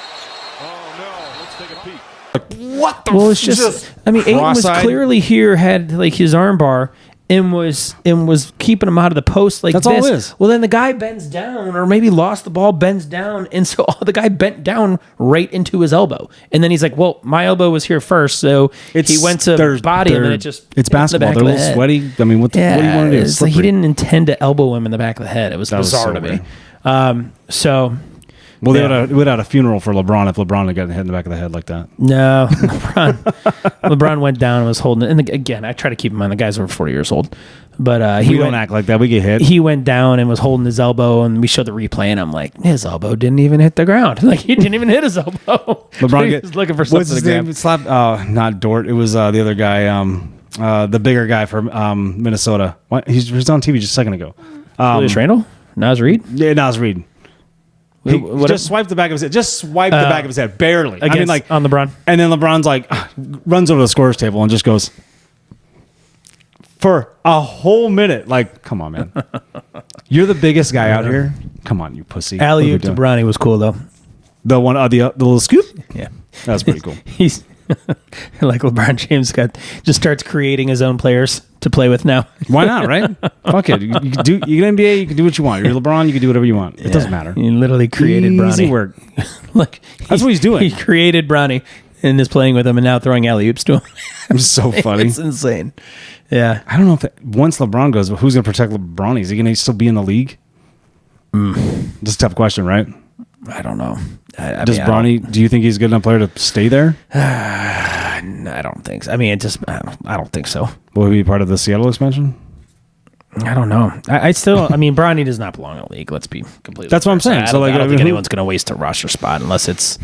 Oh no! Let's take a peek. What the? Well, it's just. I mean, Aiden was clearly had his arm bar. And was keeping him out of the post That's this. all it is. Well, then the guy bends down, or maybe lost the ball, bends down, and so the guy bent down right into his elbow. And then he's like, "Well, my elbow was here first, so he went to body him, and it's basketball. They're a little sweaty. I mean, what do you want to do? It's he didn't intend to elbow him in the back of the head. It was bizarre to me. Well, they would have a funeral for LeBron if LeBron had gotten hit in the back of the head like that. No, LeBron went down and was holding it. And again, I try to keep in mind the guy's over 40 years old. But we don't act like that. We get hit. He went down and was holding his elbow, and we showed the replay, and I'm like, his elbow didn't even hit the ground. He didn't even hit his elbow. LeBron was looking for something. What's his name? Not Dort. It was the other guy, the bigger guy from Minnesota. He was on TV just a second ago. Julius Randle? Nas Reed? Yeah, Nas Reed. He just swiped the back of his head. Just swiped the back of his head, barely. On LeBron. And then LeBron's runs over to the scorer's table and just goes for a whole minute. Come on, man. You're the biggest guy out here. Come on, you pussy. Alley-oop to Bronny was cool, though. The one, the little scoop? Yeah. That's pretty cool. He's like LeBron James just starts creating his own players to play with now. Why not, right? Fuck it. You can do. You're NBA. You can do what you want. You're LeBron. You can do whatever you want. It doesn't matter. He literally created Easy Bronny. work. Look, That's what he's doing. He created Bronny and is playing with him and now throwing alley-oops to him. It's so funny. It's insane. Yeah. I don't know if once LeBron goes, who's going to protect LeBron? Is he going to still be in the league? That's a tough question, right? I don't know. Bronny? Do you think he's a good enough player to stay there? I don't think so. I mean, I don't think so. Will he be part of the Seattle expansion? I don't know. I still, Bronny does not belong in the league. Let's be completely. That's what I'm saying. I don't think anyone's going to waste a roster spot unless it's.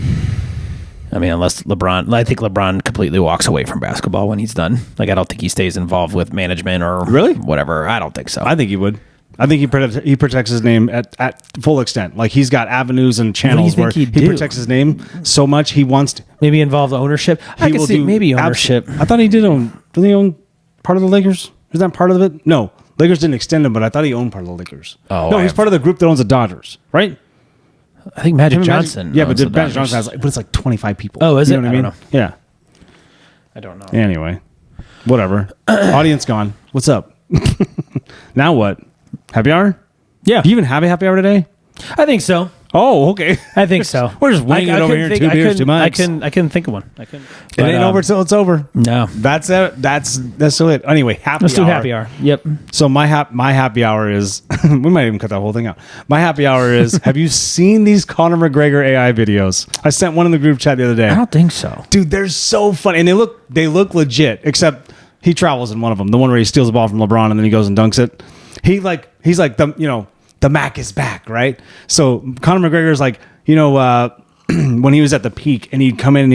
Unless LeBron. I think LeBron completely walks away from basketball when he's done. I don't think he stays involved with management or really whatever. I don't think so. I think he would. I think he protects his name at full extent. Like he's got avenues and channels where he protects his name so much he wants to. Maybe involve ownership. I can see maybe ownership. I thought he did own. Didn't he own part of the Lakers? Is that part of it? No, Lakers didn't extend him, but I thought he owned part of the Lakers. Oh, no, he's part of the group that owns the Dodgers, right? I think Magic Johnson. Yeah, but Magic Johnson has but it's like 25 people. Oh, is you it? know what I mean? Know. Yeah. I don't know. Anyway, whatever. Audience gone. What's up? Now what? Happy hour? Yeah. Do you even have a happy hour today? I think so. Oh, okay. I think so. We're just winging it over here. 2 beers, 2 mics. I couldn't think of one. It ain't over till it's over. No. That's it. That's still it. Anyway, happy Let's hour. do happy hour. Yep. So my happy hour is we might even cut that whole thing out. My happy hour is have you seen these Conor McGregor AI videos? I sent one in the group chat the other day. I don't think so. Dude, they're so funny. And they look legit, except he travels in one of them. The one where he steals the ball from LeBron and then he goes and dunks it. He's like the Mac is back, right? So Conor McGregor's like, when he was at the peak and he'd come in and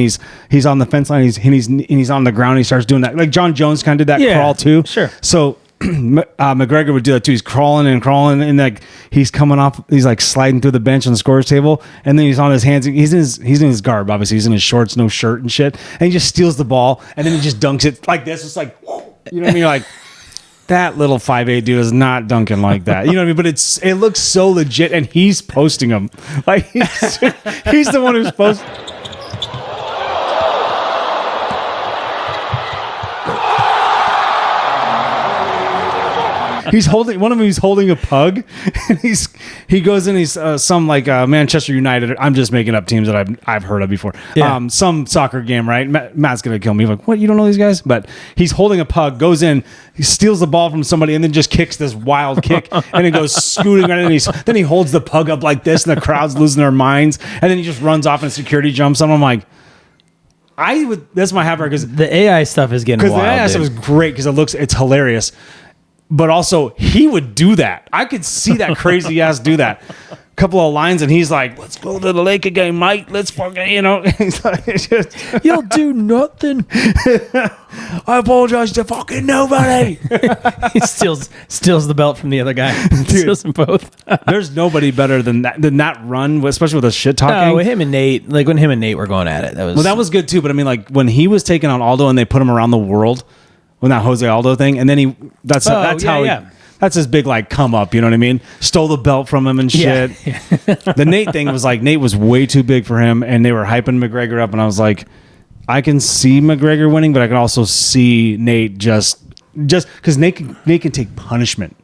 he's on the fence line, he's on the ground, and he starts doing that. Like John Jones kind of did that crawl too. Sure. So McGregor would do that too. He's crawling and like he's coming off, he's like sliding through the bench on the scorer's table, and then he's on his hands. He's in his garb, obviously. He's in his shorts, no shirt and shit. And he just steals the ball and then he just dunks it like this. It's like, you know what I mean? You're like, that little 5'8" dude is not dunking like that. You know what I mean? But it looks so legit, and he's posting them. Like he's the one who's posting. He's holding a pug, and he goes in. He's some like Manchester United. I'm just making up teams that I've heard of before. Yeah. Some soccer game, right? Matt's gonna kill me. Like, what? You don't know these guys? But he's holding a pug. Goes in, he steals the ball from somebody, and then just kicks this wild kick, and it goes scooting right. And then he holds the pug up like this, and the crowd's losing their minds. And then he just runs off, and security jumps on him. I'm like, that's my happy hour because the AI stuff is getting wild. The AI stuff is great because it's hilarious. But also, he would do that. I could see that crazy ass do that. A couple of lines, and he's like, "Let's go to the lake again, Mike. Let's fucking, He's like, you'll do nothing. I apologize to fucking nobody." He steals the belt from the other guy. Steals them both. There's nobody better than that run, especially with the shit talking. With him and Nate, like when him and Nate were going at it, that was good too. But I mean, like when he was taking on Aldo and they put him around the world. When that Jose Aldo thing, and then that's his big like come up, you know what I mean? Stole the belt from him and shit. Yeah. The Nate thing was like Nate was way too big for him, and they were hyping McGregor up, and I was like, I can see McGregor winning, but I can also see Nate just because Nate can take punishment.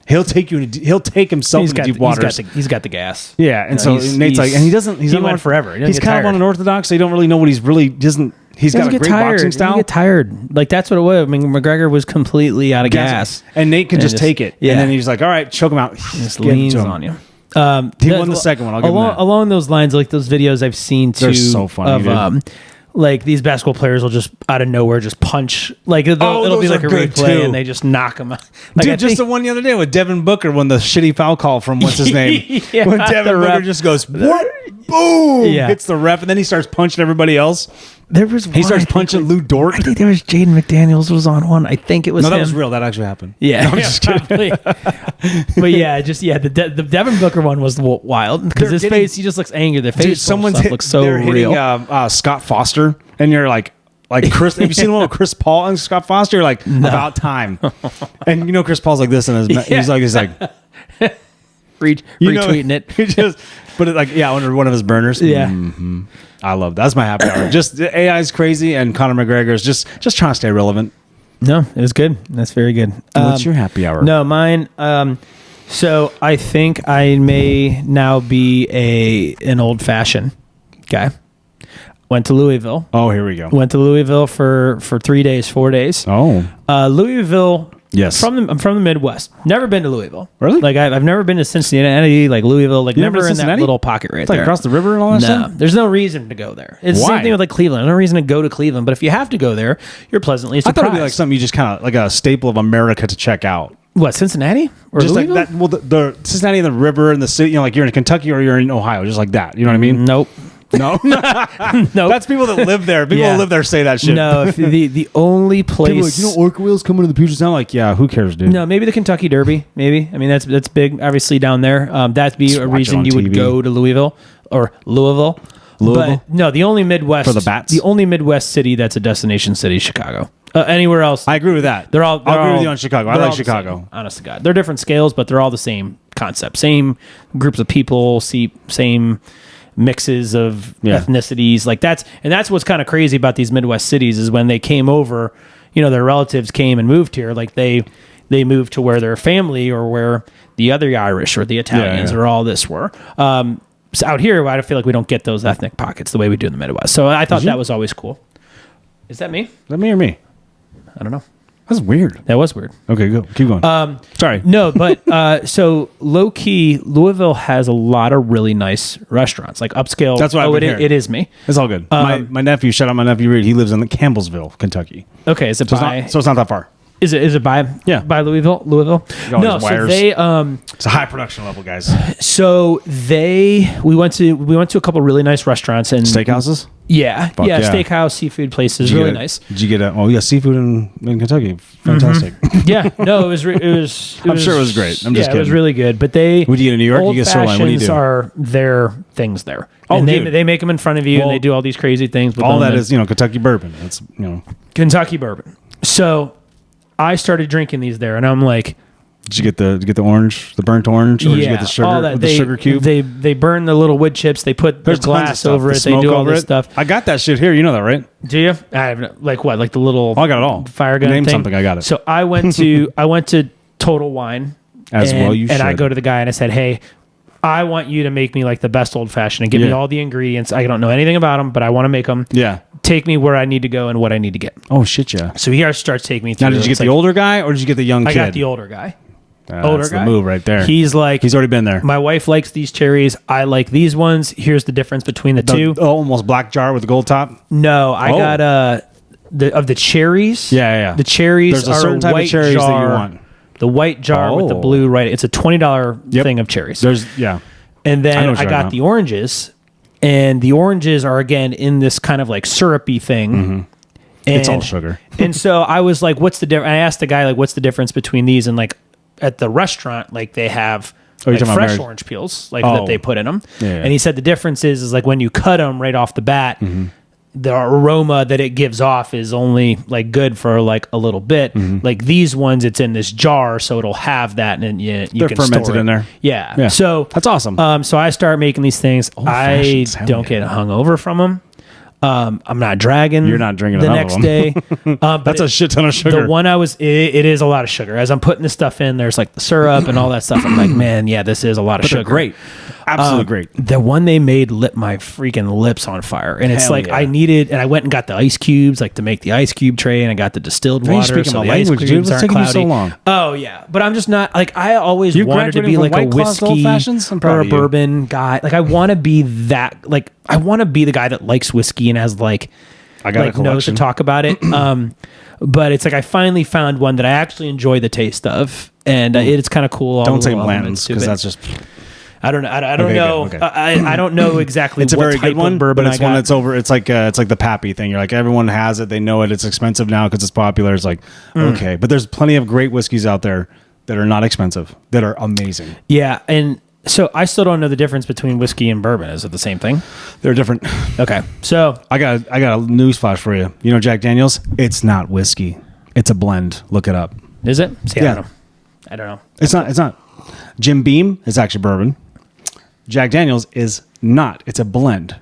He'll take himself into deep waters. He's got the gas. Yeah, and so Nate's like, and he went forever. He's kind of unorthodox, so you don't really know what he's really doesn't. He's got a great boxing style. He get tired. Like that's what it was. I mean, McGregor was completely out of gas, and Nate can just take it. Yeah. And then he's like, "All right, choke him out." He just leans on you. He won the second one. I'll give him that. Along those lines, like those videos I've seen too. They're so funny. Like these basketball players will just out of nowhere just punch. Like it'll be like a replay, and they just knock him out. Like, the one the other day with Devin Booker when the shitty foul call from what's his name when Devin Booker just goes what boom hits the ref, and then he starts punching everybody else. He starts punching Lou Dort. I think there was Jaden McDaniels was on one. I think it was him. That was real. That actually happened. Yeah, no, I'm just kidding. But the Devin Booker one was wild because his face, he just looks angry. The face looks so real. Scott Foster, and you're like Chris. Have you seen the one with Chris Paul and Scott Foster? You're like, about time. And Chris Paul's like this, and he's like retweeting it. Under one of his burners. Yeah. Mm-hmm. I love that. That's my happy hour. Just the AI is crazy, and Conor McGregor is just trying to stay relevant. No, it was good. That's very good. What's your happy hour? No, mine. So I think I may now be an old fashioned guy. Went to Louisville. Oh, here we go. Went to Louisville for 3 days, 4 days. Oh, Louisville. yes. I'm from the Midwest. Never been to Louisville. Really? Like I've never been to Cincinnati, like Louisville, like You never never been in to that Cincinnati? little pocket right It's like there. across the river and all that No, stuff? there's no reason to go there. It's the Why? same thing with like Cleveland. No reason to go to Cleveland, but if you have to go there, you're pleasantly I surprised. thought it'd be like something you just kind of like a staple of America to check out. What, Cincinnati or Just Louisville? like that. Well, the Cincinnati and the river and the city, like you're in Kentucky or you're in Ohio, just like that. You know what I mean? Nope. No, Nope. That's people that live there. People Yeah. that live there say that shit. No, if the only place. People are like, Orca wheels coming to the Puget Sound. Like, yeah, who cares, dude? No, maybe the Kentucky Derby. Maybe. I mean, that's big, obviously down there. That'd be Just a watch it reason on you would TV. go to Louisville or Louisville. Louisville? But no, the only Midwest For the Bats? The only Midwest city that's a destination city is Chicago. Anywhere else, I agree with that. they're all. I'll agree with you on Chicago. I they're like all the Chicago. same, honest to God, they're different scales, but they're all the same concept. Same groups of people. Same mixes of Yeah. ethnicities. Like that's what's kind of crazy about these Midwest cities is when they came over. You know, their relatives came and moved here. Like they moved to where their family or where the other Irish or the Italians Yeah. or all this were. So out here, I feel like we don't get those ethnic pockets the way we do in the Midwest. So I thought that was always cool. Is that me? Is that me or me? I don't know. That's weird. That was weird. Okay, go. Keep going. Sorry. No, but so low key, Louisville has a lot of really nice restaurants, like upscale. That's what I've been hearing. It is me. It's all good. My nephew, shout out my nephew Reed. He lives in Campbellsville, Kentucky. Okay, is it So it's, by? not, so it's not that far. Is it by? Yeah. by Louisville. Got all No, these so wires. they It's a high production level, guys. we went to a couple really nice restaurants and Steakhouses. Yeah, Fuck yeah, yeah. steakhouse, seafood places, Did you really get a- nice. Did you get a? Oh, yeah, seafood in Kentucky. Fantastic. Yeah, no, it was. I'm sure it was great. I'm just it was kidding. really good. But they. What do you get in New York? You Old get sirloin. What do you fashions do? are their things there. Oh, and dude. they make them in front of you, and Well, they do all these crazy things. With All them that and- is, Kentucky bourbon. That's Kentucky bourbon. So I started drinking these there, and I'm like, Did you get the orange, the burnt orange, or did you get the sugar, all that. the sugar cube? They burn the little wood chips. They put the There's tons of glass stuff. over The it. They smoke do all over this it. stuff. I got that shit here. You know that, right? Do you? I have like what? Like the little. Oh, I got it all. Fire gun Name thing? something. I got it. So I went to Total Wine. As well you And I should. go to the guy and I said, hey, I want you to make me like the best old fashioned and give me Yeah. all the ingredients. I don't know anything about them, but I want to make them. Yeah. Take me where I need to go and what I need to get. Oh shit, yeah. So he starts taking me through. Now, did you get It's the like, older guy or did you get the young kid? I got the older guy. That's older the guy. move right there. He's like, He's already been there. my wife likes these cherries. I like these ones. Here's the difference between the two. The almost black jar with the gold top. No, I Oh. got of the cherries. Yeah. The cherries There's a are certain type of white cherries that you jar, want. The white jar with the Oh. blue, right? It's a $20 Yep. thing of cherries. And And I know then what I you're got talking the oranges, and the oranges are again in this kind of like syrupy thing. And, It's all sugar. and so I was like, "What's the difference?" I asked the guy like, "What's the difference between these?" And like at the restaurant, like they have Oh, you're like talking about fresh Mary- orange peels, like Oh. that they put in them. Yeah. And he said the difference is like when you cut them right off the bat. Mm-hmm. The aroma that it gives off is only like good for like a little bit. Mm-hmm. Like these ones, it's in this jar, so it'll have that, and you They're can fermented store it in there. Yeah. Yeah. So That's awesome. so I start making these things. I fashions, hell don't yeah. get hungover from them. I'm not dragging. You're not drinking the enough next of day. But That's a shit ton of sugar. The one it is a lot of sugar. As I'm putting this stuff in, there's like the syrup and all that stuff. I'm like, man, yeah, this is a lot of But sugar. they're great. Absolutely great. The one they made lit my freaking lips on fire, and it's Hell like yeah. I needed, and I went and got the ice cubes, like to make the ice cube tray, and I got the distilled Why are you water. speaking so my the ice language, dude? cubes What's aren't taking you so cloudy. long? Oh yeah, but I'm just not like I always You wanted to be graduating like from a White Claws to whiskey Old Fashions? I'm proud or a of you. bourbon guy. Like I want to be that. Like I want to be the guy that likes whiskey and has like I got a knows to collection. talk about it. But it's like I finally found one that I actually enjoy the taste of, and it's kind of cool. all Don't the say little Blanton's elements to because it. that's just. I don't know. I don't Okay, know. good, okay. I don't know exactly. It's a what very type good one, of bourbon but it's I got. one that's over. It's like the Pappy thing. You're like everyone has it. They know it. It's expensive now because it's popular. It's like okay, but there's plenty of great whiskeys out there that are not expensive that are amazing. Yeah, and so I still don't know the difference between whiskey and bourbon. Is it the same thing? They're different. Okay, so I got a news flash for you. You know Jack Daniels? It's not whiskey. It's a blend. Look it up. is it? See, Yeah. I don't know. It's not. Jim Beam is actually bourbon. Jack Daniels is not. It's a blend.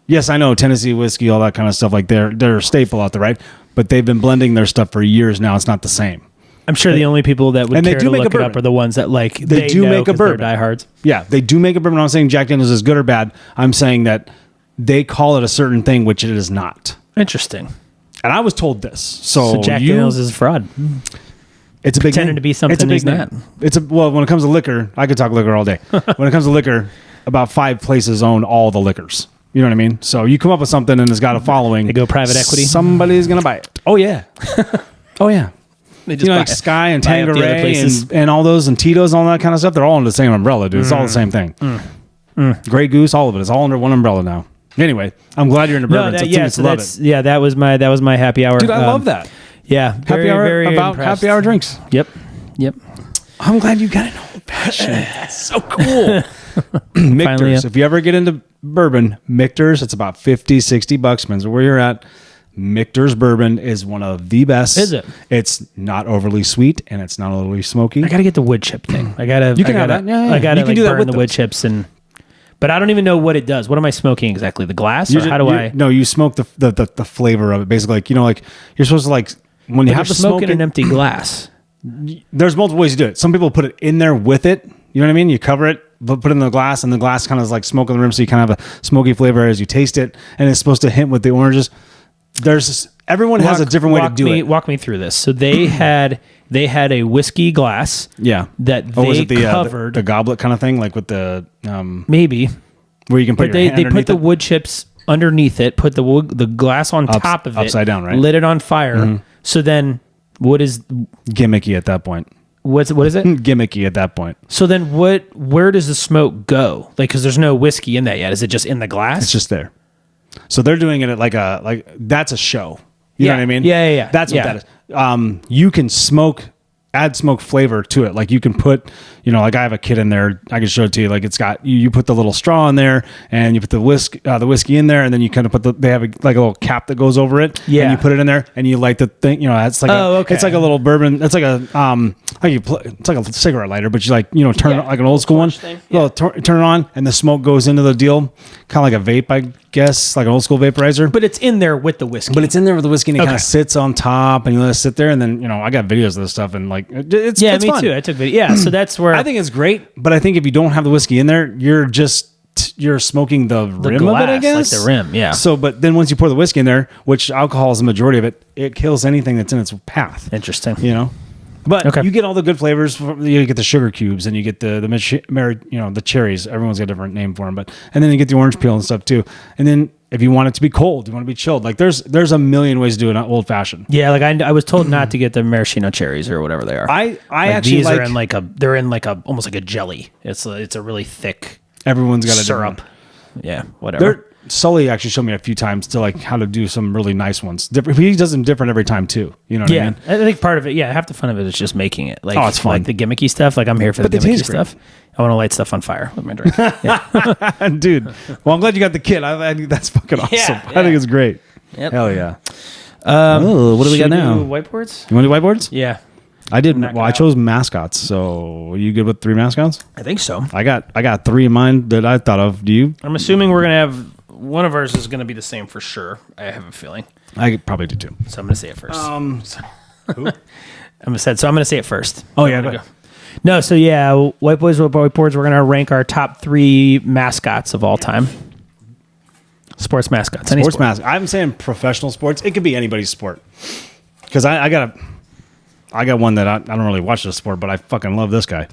Yes, I know Tennessee whiskey, all that kind of stuff. Like they're a staple out there, right? But they've been blending their stuff for years now. It's not the same. I'm sure the only people that would And they care do to make a look it up bourbon. are the ones that like They do know make a 'cause they're bourbon. diehards. Yeah, they do make a bourbon. I'm not saying Jack Daniels is good or bad. I'm saying that they call it a certain thing, which it is not. Interesting. And I was told this. So Jack Daniels is a fraud. It's a big Pretending name. to be something It's a big he's not. name. Well, when it comes to liquor, I could talk liquor all day. When it comes to liquor, about 5 places own all the liquors. You know what I mean? So you come up with something and it's got a following. They go private equity. Somebody's gonna buy it. Oh yeah. Oh yeah. They You know, like buy- Sky and buy up the other Tanqueray places. and all those and Tito's and all that kind of stuff. They're all under the same umbrella, dude. It's all the same thing. Grey Goose, all of it. It's all under one umbrella now. Anyway, I'm glad you're into bourbon. That was my happy hour. Dude, I love that. Yeah, Happy hour very about impressed. happy hour drinks. Yep. I'm glad you got an old fashioned. That's so cool. Michter's. Finally, yeah. If you ever get into bourbon, Michter's, it's about $50-$60. Depends on where you're at. Michter's bourbon is one of the best. Is it? It's not overly sweet and it's not overly smoky. I gotta get the wood chip thing. I gotta. You can I have gotta, that. Yeah, yeah. I gotta You can like do that burn with the wood those. chips but I don't even know what it does. What am I smoking exactly? The glass, or how do I? No, you smoke the flavor of it. Basically, like you're supposed to like when you You're have the smoking smoke. an empty glass. There's multiple ways to do it. Some people put it in there with it. You know what I mean? You cover it, put it in the glass, and the glass kind of is like smoke on the rim, so you kind of have a smoky flavor as you taste it, and it's supposed to hint with the oranges. Everyone has a different way to do it. Walk me through this. So they had a whiskey glass. Yeah. That Oh, was they it the covered. the goblet kind of thing, like with the Maybe. where you can put But your hand they put underneath the it? wood chips underneath it, put the glass on top of it, upside down, right? lit it on fire. So then, what is Gimmicky at that point. what is it? Gimmicky at that point. So then, where does the smoke go? Like, because there's no whiskey in that yet. Is it just in the glass? It's just there. So they're doing it at like that's a show. You know Yeah. what I mean? Yeah. That's what that is. You can add smoke flavor to it. Like you can put, like I have a kit in there. I can show it to you. Like it's got you put the little straw in there, and you put the whiskey in there, and then you kind of they have a little cap that goes over it. Yeah. And you put it in there, and you light the thing. It's like okay. it's like a little bourbon. It's like it's like a cigarette lighter, but you turn it like an old school one. thing. Well, turn it on, and the smoke goes into the deal, kind of like a vape, I guess, like an old school vaporizer. But it's in there with the whiskey. But it's in there with the whiskey, and it Okay. kind of sits on top, and you let it sit there, and then I got videos of this stuff, and like it's me fun. too. I took video. Yeah, so that's where I think it's great, but I think if you don't have the whiskey in there, you're smoking the rim glass, of it, I guess. like the rim, yeah. So, but then once you pour the whiskey in there, which alcohol is the majority of it, it kills anything that's in its path. interesting. But Okay. you get all the good flavors. You get the sugar cubes, and you get the cherries. Everyone's got a different name for them, and then you get the orange peel and stuff too. And then if you want it to be cold, you want it to be chilled. Like there's a million ways to do an old fashioned. Yeah, like I was told not to get the maraschino cherries or whatever they are. I Like, actually these like are in like a almost like a jelly. It's a really thick everyone's got a syrup. different. Yeah, whatever. Sully actually showed me a few times to like how to do some really nice ones. Different. He does them different every time too. You know what I Yeah, mean? I think part of it. Yeah, half the fun of it is just making it. Like, it's fun. Like the gimmicky stuff. Like I'm here for But the they gimmicky taste great. stuff. I want to light stuff on fire with my drink. Yeah. Dude. Well, I'm glad you got the kit. I think that's fucking awesome. Yeah, I think it's great. Yep. Hell yeah. What do we got now? Whiteboards. You want to do whiteboards? Yeah, I did. Knock it Well, I out. chose mascots. So are you good with 3 mascots? I think so. I got 3 in mind that I thought of. Do you? I'm assuming we're gonna have one of ours is gonna be the same for sure. I have a feeling. I probably do too. So I'm gonna say it first. I'm gonna say it first. Oh, yeah, Go. go. No, so yeah, whiteboards. We're gonna rank our top 3 mascots of all time. Sports mascots. Any Sports sport. mascot. I'm saying professional sports. It could be anybody's sport. Because I got one that I don't really watch the sport, but I fucking love this guy.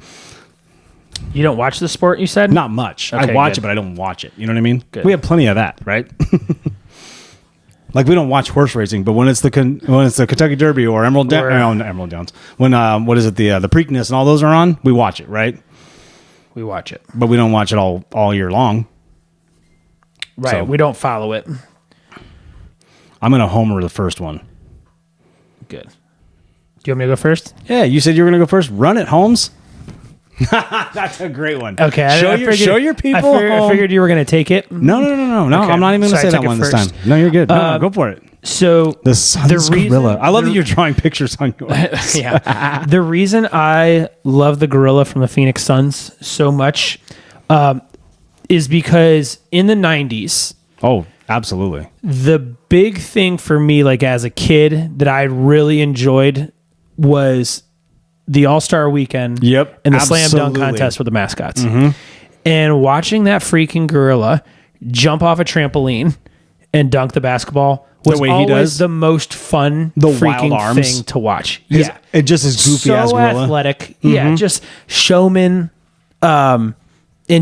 You don't watch the sport, you said? Not much. Okay, I watch good. it, but I don't watch it. You know what I mean? Good. We have plenty of that, right? Like we don't watch horse racing, but when it's the Kentucky Derby or Emerald Downs, when what is it, the Preakness and all those are on, we watch it, right? We watch it. But we don't watch it all year long. Right. So- We don't follow it. I'm gonna homer the first one. Good. Do you want me to go first? Yeah, you said you were gonna go first. Run it, Holmes. That's a great one. Okay. Show your people. I figured you were going to take it. No. Okay. I'm not even So gonna I say took that it one this first. time. No, you're good. No, go for it. So The sun's reason- gorilla. I love the- that you're drawing pictures on yours. yeah. The reason I love the gorilla from the Phoenix Suns so much is because in the 90s, Oh, Absolutely. The big thing for me, like as a kid, that I really enjoyed was the All-Star Weekend. Yep, and the absolutely. slam dunk contest with the mascots. And watching that freaking gorilla jump off a trampoline and dunk the basketball was way he always does. the most fun The wild freaking arms. thing to watch. Yeah. It just is goofy so as gorilla. athletic. Yeah, just showman. And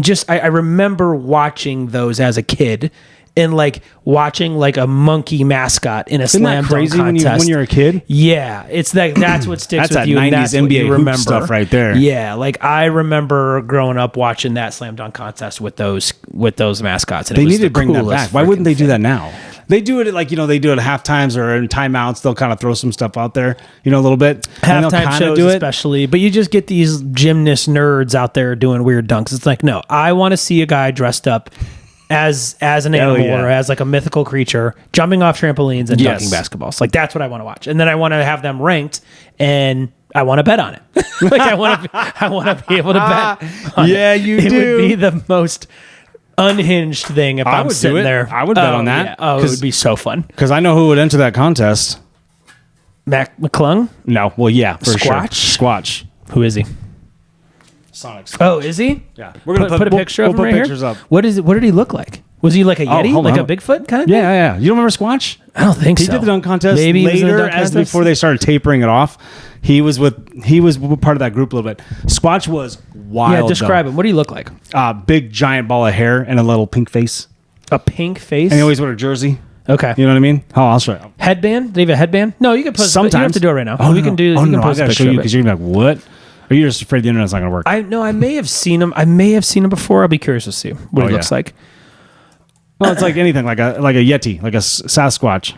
just I remember watching those as a kid and like watching like a monkey mascot in a Isn't slam that crazy dunk contest. when you're a kid? Yeah, it's that's what sticks That's with that you. 90s And that's what NBA you hoop remember stuff right there. Yeah, like I remember growing up watching that slam dunk contest with those mascots. And They it was need to the bring that coolest back. Why wouldn't they freaking do that now? They do it at they do it at half times or in timeouts. They'll kind of throw some stuff out there, a little bit. And they'll halftime kinda shows do it. especially, but you just get these gymnast nerds out there doing weird dunks. It's like, no, I want to see a guy dressed up as an animal yeah. or as like a mythical creature jumping off trampolines and Yes. dunking basketballs. Like that's what I want to watch, and then I want to have them ranked, and I want to bet on it. Like I want to be able to bet. On Yeah, it. you It do. would be the most unhinged thing if I I'm would do sitting it. there. I would bet on that. Yeah. Oh, it 'Cause- would be so fun. Because I know who would enter that contest. Mac McClung, No, well, yeah, for Squatch? sure. Squatch. who is he? Sonics. Oh, is he? Yeah, we're gonna Put a picture of him put right pictures here. up. What is it? What did he look like? Was he like a Yeti, hold like on. a Bigfoot kind of? Yeah, yeah. You don't remember Squatch? I don't think He so. did the dunk contest Maybe he was in the later, dunk as contest? before they started tapering it off. He was part of that group a little bit. Squatch was wild. Yeah, describe him. What do you look like? Big giant ball of hair and a little pink face, A pink face. and he always wore a jersey. Okay. You know what I mean? Oh, I'll show you. Headband? Do you have a headband? No, you can post. Sometimes You don't have to do it right now. Oh, we no. can do. Oh you can no, I post a gotta picture show you of it. because you're gonna be like, what? Are you just afraid the internet's not gonna work? I may have seen him. I may have seen him before. I'll be curious to see what Oh, he yeah. looks like. Well, it's like anything, like a Yeti, like a Sasquatch.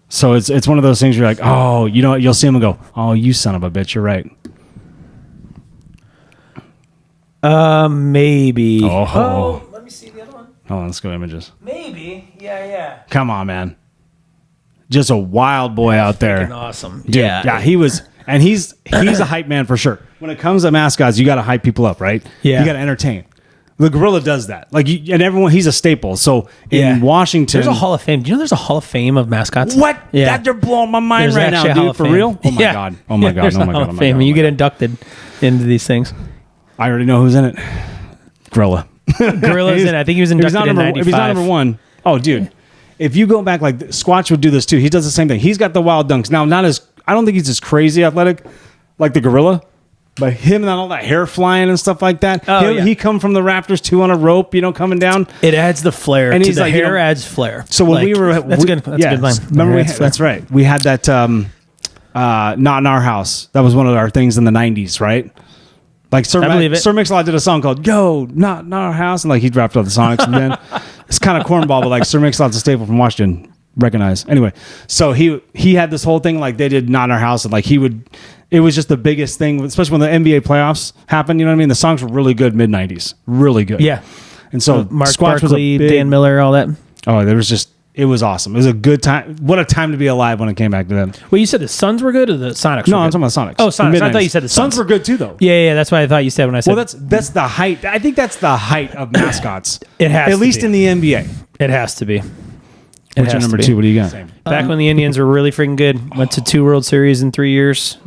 So it's one of those things where you're like, oh, you know what? You'll see him and go, oh, you son of a bitch, you're right. Maybe. Oh. Let me see the other one. Hold on, let's go images. Maybe. Yeah. Come on, man. Just a wild boy out there. Freaking awesome. Dude, yeah, he was, and he's a hype man for sure. When it comes to mascots, you got to hype people up, right? Yeah. You got to entertain. The gorilla does that. And everyone, he's a staple. So in Yeah. Washington, There's a Hall of Fame. Do you know there's a Hall of Fame of mascots? What? Yeah. That you're blowing my mind There's right now, actually a Hall dude. of For Fame. real? Oh my Yeah. god. Oh my Yeah, god. there's Oh a my Hall god. of Oh my Fame, god. and you get inducted into these things. I already know who's in it. Gorilla. Gorilla's in it. I think he was If he's inducted not in number, 95. if he's not number one, oh, dude. If you go back, like Squatch would do this too. He does the same thing. He's got the wild dunks. Now, I don't think he's as crazy athletic like the gorilla, but him and all that hair flying and stuff like that. Oh, yeah. He come from the Raptors too on a rope, coming down. It adds the flair. And to he's the like, hair adds flair. So when we were, that's good. That's a good line. Remember, Hair adds flair. that's right. We had that. Not in our house. That was one of our things in the '90s, right? Like Sir believe it. Sir Mix-a-Lot did a song called "Yo, Not Our House," and like he dropped off the Sonics, and then it's kind of cornball, but like Sir Mix-a-Lot's a staple from Washington. Recognize anyway. So he had this whole thing like they did "Not in Our House," and like he would. It was just the biggest thing, especially when the NBA playoffs happened. You know what I mean? The songs were really good mid '90s, really good. Yeah. And so Mark Squatch was a Barkley, big, Dan Miller, all that. Oh, there was just. It was awesome. It was a good time. What a time to be alive when it came back to them. Well, you said the Suns were good or the Sonics No, were I'm good? talking about Sonics. Oh, Sonics. The I thought you mid-nineties. said the Suns Suns. were good too, though. Yeah, that's what I thought you said when I said. Well, that's the height. I think that's the height of mascots. It has at to least be. in the NBA. It has to be. It What's your has number to be. two? What do you got? Back when the Indians were really freaking good. Went to 2 World Series in 3 years.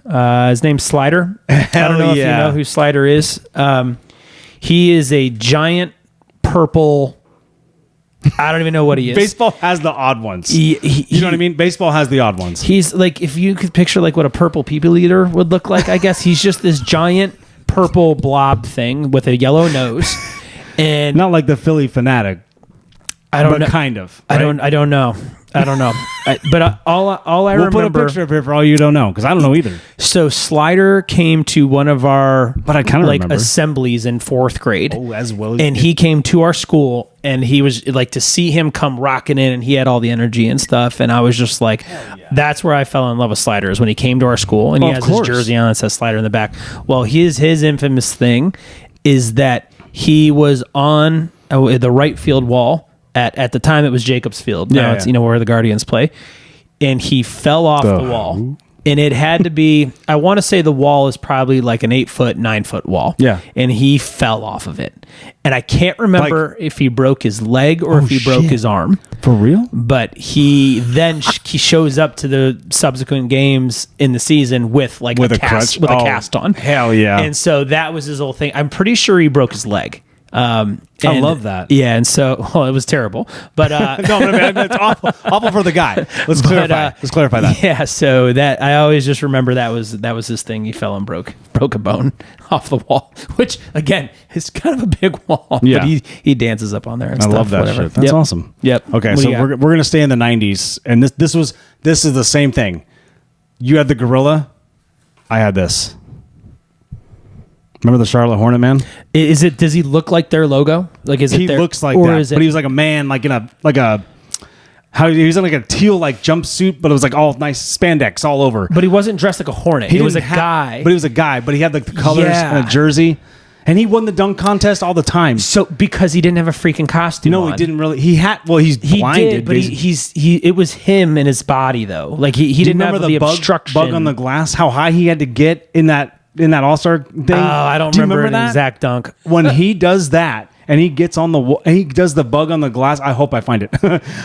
His name's Slider. I don't know if you know who Slider is. He is a giant purple. I don't even know what he is. Baseball has the odd ones. You You know what I mean? Baseball has the odd ones. He's like, if you could picture like what a purple people eater would look like, I guess he's just this giant purple blob thing with a yellow nose. And Not like the Philly fanatic, I don't but know. kind of. I don't know. But all I We'll remember. put a picture up here for all you don't know, because I don't know either. So Slider came to one of our But I kinda remember. assemblies in 4th grade. Oh, as well as And he came to our school, and he was like, to see him come rocking in, and he had all the energy and stuff. And I was just like, that's where I fell in love with Slider, is when he came to our school, and he Of has course. his jersey on that says Slider in the back. Well, his infamous thing is that he was on the right field wall. At the time, it was Jacobs Field. Now Yeah, it's yeah. where the Guardians play, and he fell off the wall And it had to be, I want to say the wall is probably like an 8 foot, 9 foot wall. Yeah. And he fell off of it. And I can't remember if he broke his leg or if he broke his arm. For real? But he shows up to the subsequent games in the season with like With a a cast, crutch? with a Oh, cast on. hell yeah. And so that was his whole thing. I'm pretty sure he broke his leg. I love that. Yeah, and so it was terrible, but No, man, it's awful for the guy. Let's clarify that. Yeah, so that I always just remember that was his thing. He fell and broke a bone off the wall, which again is kind of a big wall. Yeah. But he dances up on there. And I stuff, love that whatever. shit. That's awesome. Yep. Okay, What do so you got? we're gonna stay in the '90s, and this is the same thing. You had the gorilla. I had this. Remember the Charlotte Hornet man? Is it? Does he look like their logo? Like is it? He their, looks like or that, is it, but he was like a man, like in a he was in like a teal like jumpsuit, but it was like all nice spandex all over. But he wasn't dressed like a hornet. He was a guy. But he was a guy. But he had like the colors Yeah. and a jersey, and he won the dunk contest all the time. So because he didn't have a freaking costume. No, on. he didn't really. He had. Well, he's He blinded, did, but it was him and his body though. Like he Do you didn't remember have the bug obstruction. on the glass? How high he had to get in that All-Star thing? Oh, I don't Do you remember an that? exact dunk. When he does that and he gets on and he does the bug on the glass. I hope I find it.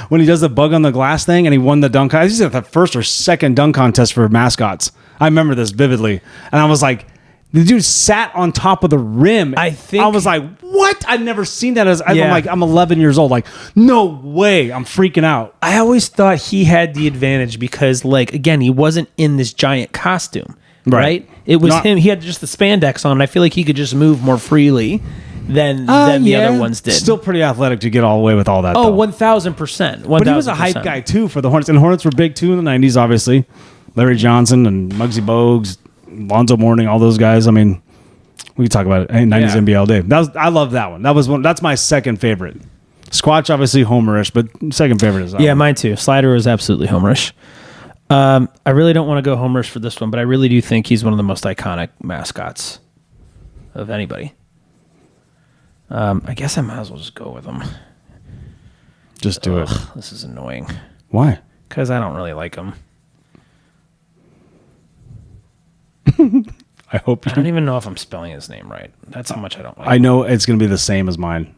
When he does the bug on the glass thing and he won the dunk. I think the first or second dunk contest for mascots. I remember this vividly, and I was like, the dude sat on top of the rim. I was like, what? I've never seen that. Yeah. I'm 11 years old. Like, no way. I'm freaking out. I always thought he had the advantage because, like, again, he wasn't in this giant costume, right? It was him. He had just the spandex on. And I feel like he could just move more freely than the other ones did. Still pretty athletic to get all the way with all that. Oh, though. 1,000%. But he was a hype guy too for the Hornets, and Hornets were big too in the '90s. Obviously, Larry Johnson and Muggsy Bogues, Lonzo Mourning, all those guys. I mean, we can talk about it. Hey, '90s NBL day. I love that one. That's my second favorite. Squatch, obviously homerish, but second favorite is that one. Mine too. Slider is absolutely homerish. I really don't want to go homerish for this one, but I really do think he's one of the most iconic mascots of anybody. I guess I might as well just go with him. Just do it. This is annoying Why? because I don't really like him. I hope. I don't even know if I'm spelling his name right. That's how much I don't like I know it's going to be the same as mine.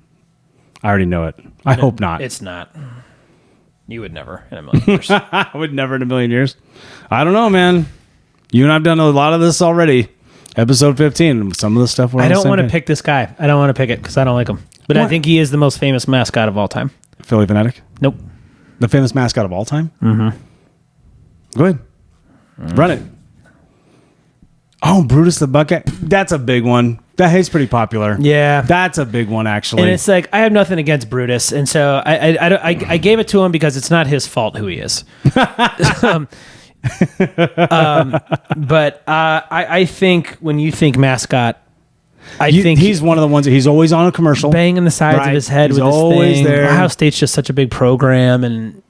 I already know it. I hope not. It's not. You would never in a million years. I would never in a million years. I don't know, man. You and I've done a lot of this already. Episode 15. Some of the stuff. I don't want to pick this guy. I don't want to pick it because I don't like him. But I What? think he is the most famous mascot of all time. Philly Fanatic. Nope. The famous mascot of all time? Mm-hmm. Go ahead. Run it. Oh, Brutus the Bucket. That's a big one. That he's pretty popular. Yeah. That's a big one, actually. And it's like, I have nothing against Brutus. And so I gave it to him because it's not his fault who he is. But I think when you think mascot, I think he's one of the ones that he's always on a commercial. banging the sides Right. of his head He's with his always thing. there. Ohio State's just such a big program, and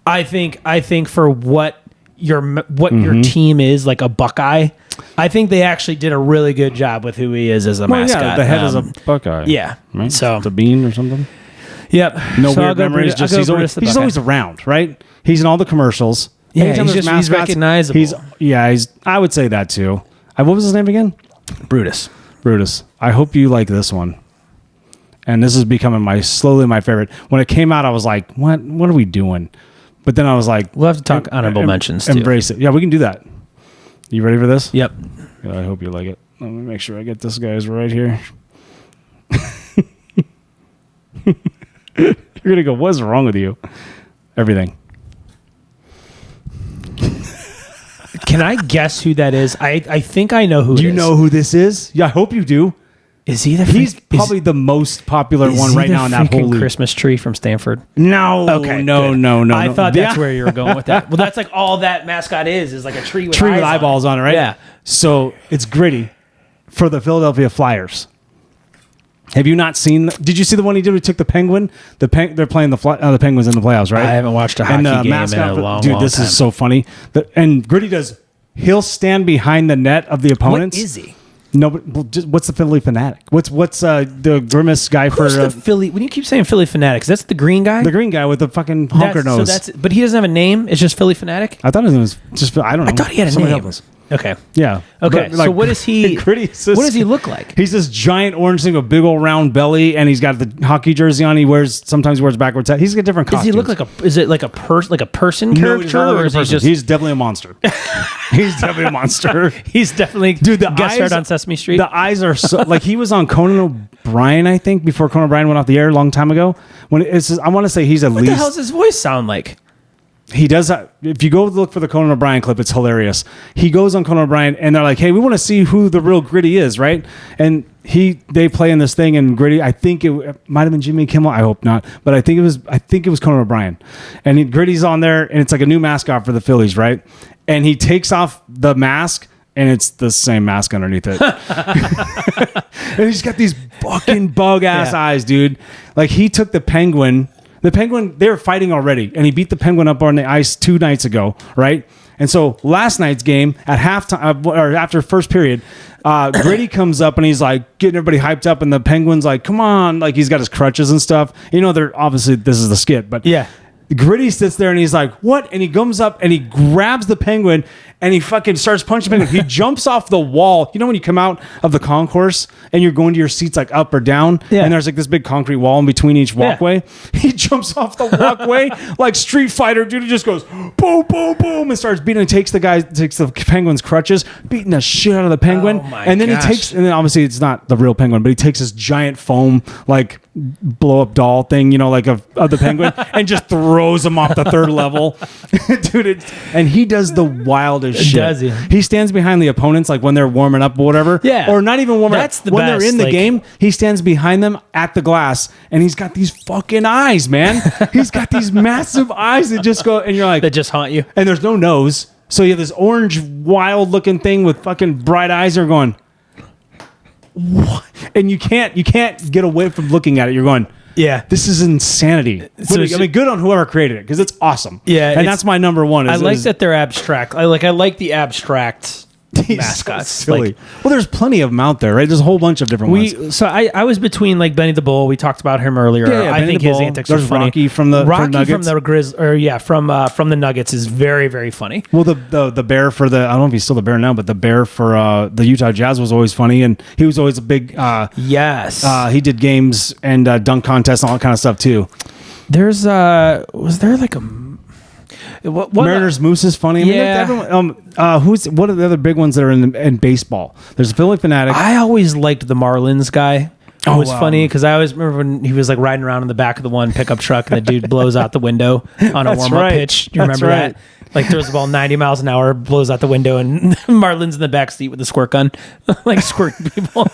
I think for what your team is, like a Buckeye, I think they actually did a really good job with who he is as a mascot. Yeah, the head is a Buckeye. Yeah. Right? So it's a bean or something. Yep. No So I'll weird go memories. Brutus- I'll Just go he's Brutus the he's Buckeye. always around, right? He's in all the commercials. Yeah, Anytime he's there's recognizable. He's. I would say that too. What was his name again? Brutus. Brutus. I hope you like this one. And this is becoming slowly my favorite. When it came out, I was like, "What? What are we doing?" But then I was like, We'll have to talk honorable mentions too. Embrace it. Yeah, we can do that. You ready for this? Yep. Yeah, I hope you like it. Let me make sure I get this guy's right here. You're gonna go, what's wrong with you? Everything. Can I guess who that is? I think I know who it is. Do you know who this is? Yeah, I hope you do. Is he the He's probably the most popular one right now in that whole league. Christmas tree from Stanford? No, Okay, no, good. no. I thought that's Yeah. where you were going with that. Well, that's like all that mascot is like a tree with eyes eyeballs on it, right? Yeah. So it's gritty for the Philadelphia Flyers. Have you not seen? Did you see the one he did? We took the Penguin. They're playing the Penguins in the playoffs, right? I haven't watched a hockey game in a long, dude, long this time. is so funny. And Gritty does. He'll stand behind the net of the opponents. What is he? No, but what's the Philly fanatic? What's the grimace guy for Who's the Philly? When you keep saying Philly Fanatics, that's the green guy. the green guy with the fucking honker nose? But he doesn't have a name. It's just Philly Fanatic. I thought his name was just. I don't know. I thought he had a Somebody name. help us. Okay. Yeah. Okay. But, So what is he? Gritty, What does he look like? He's this giant orange thing with a big old round belly, and he's got the hockey jersey on. Sometimes he wears backwards hat. He's got different Does costumes. he look like a? Is it like a person No, he character, does not look or like is a he person. just? He's definitely a monster. He's definitely a monster. He's definitely Dude, the guest eyes starred on Sesame Street. The eyes are so like he was on Conan O'Brien, I think, before Conan O'Brien went off the air a long time ago. When I want to say he's at what least. the hell does his voice sound like? He does that. If you go look for the Conan O'Brien clip, it's hilarious. He goes on Conan O'Brien, and they're like, "Hey, we want to see who the real Gritty is, right?" And they play in this thing, and Gritty. I think it might have been Jimmy Kimmel. I hope not, but I think it was Conan O'Brien, and Gritty's on there, and it's like a new mascot for the Phillies, right? And he takes off the mask, and it's the same mask underneath it. And he's got these fucking bug ass eyes, dude. Like he took the Penguin. The Penguin, they were fighting already, and he beat the Penguin up on the ice 2 nights ago, right? And so last night's game at halftime or after first period, Gritty comes up and he's like getting everybody hyped up, and the Penguin's like, "Come on!" Like he's got his crutches and stuff. You know, they're obviously this is the skit, but Yeah. Gritty sits there and he's like, "What?" And he comes up and he grabs the Penguin and he fucking starts punching the Penguin. He jumps off the wall. You know when you come out of the concourse and you're going to your seats like up or down, and there's like this big concrete wall in between each walkway. He jumps off the walkway like Street Fighter, dude. He just goes boom, boom, boom, and starts beating. And takes the Penguin's crutches, beating the shit out of the Penguin. Oh my and then gosh. and then obviously it's not the real Penguin, but he takes this giant foam like blow up doll thing, you know, like of the Penguin, and just throws him off the 3rd level, dude. And he does the wildest shit. Does he? He stands behind the opponents like when they're warming up or whatever, or not even warming That's up. the When best, they're in the like- game, he stands behind them at the glass, and he's got these fucking eyes, man. He's got these massive eyes that just go, and you're like, That just haunt you. and there's no nose, so you have this orange, wild looking thing with fucking bright eyes. You're going, what? And you can't get away from looking at it. You're going, Yeah. this is insanity. So I mean, good on whoever created it, because it's awesome. Yeah, and it's- that's my number one. I like that they're abstract. I like the abstract He's mascots. so silly. Like, Well, there's plenty of them out there, right? There's a whole bunch of different ones. So I was between like Benny the Bull. We talked about him earlier. Yeah, I Benny think the his Bull. antics There's are funny. Rocky from the Nuggets. Nuggets. From the Nuggets is very, very funny. Well, the bear for I don't know if he's still the bear now, but the bear for the Utah Jazz was always funny, and he was always a big. Yes. He did games and dunk contests and all that kind of stuff too. There's was there like a what Mariners Moose is funny. I mean, Yeah. everyone, what are the other big ones that are in baseball? There's a Philly Fanatic. I always liked the Marlins guy. It was wow. funny because I always remember when he was like riding around in the back of the one pickup truck and the dude blows out the window on a That's warm-up right. pitch. Do you That's remember right. that? Like throws the ball 90 miles an hour, blows out the window, and Marlins in the back seat with a squirt gun, like squirting people.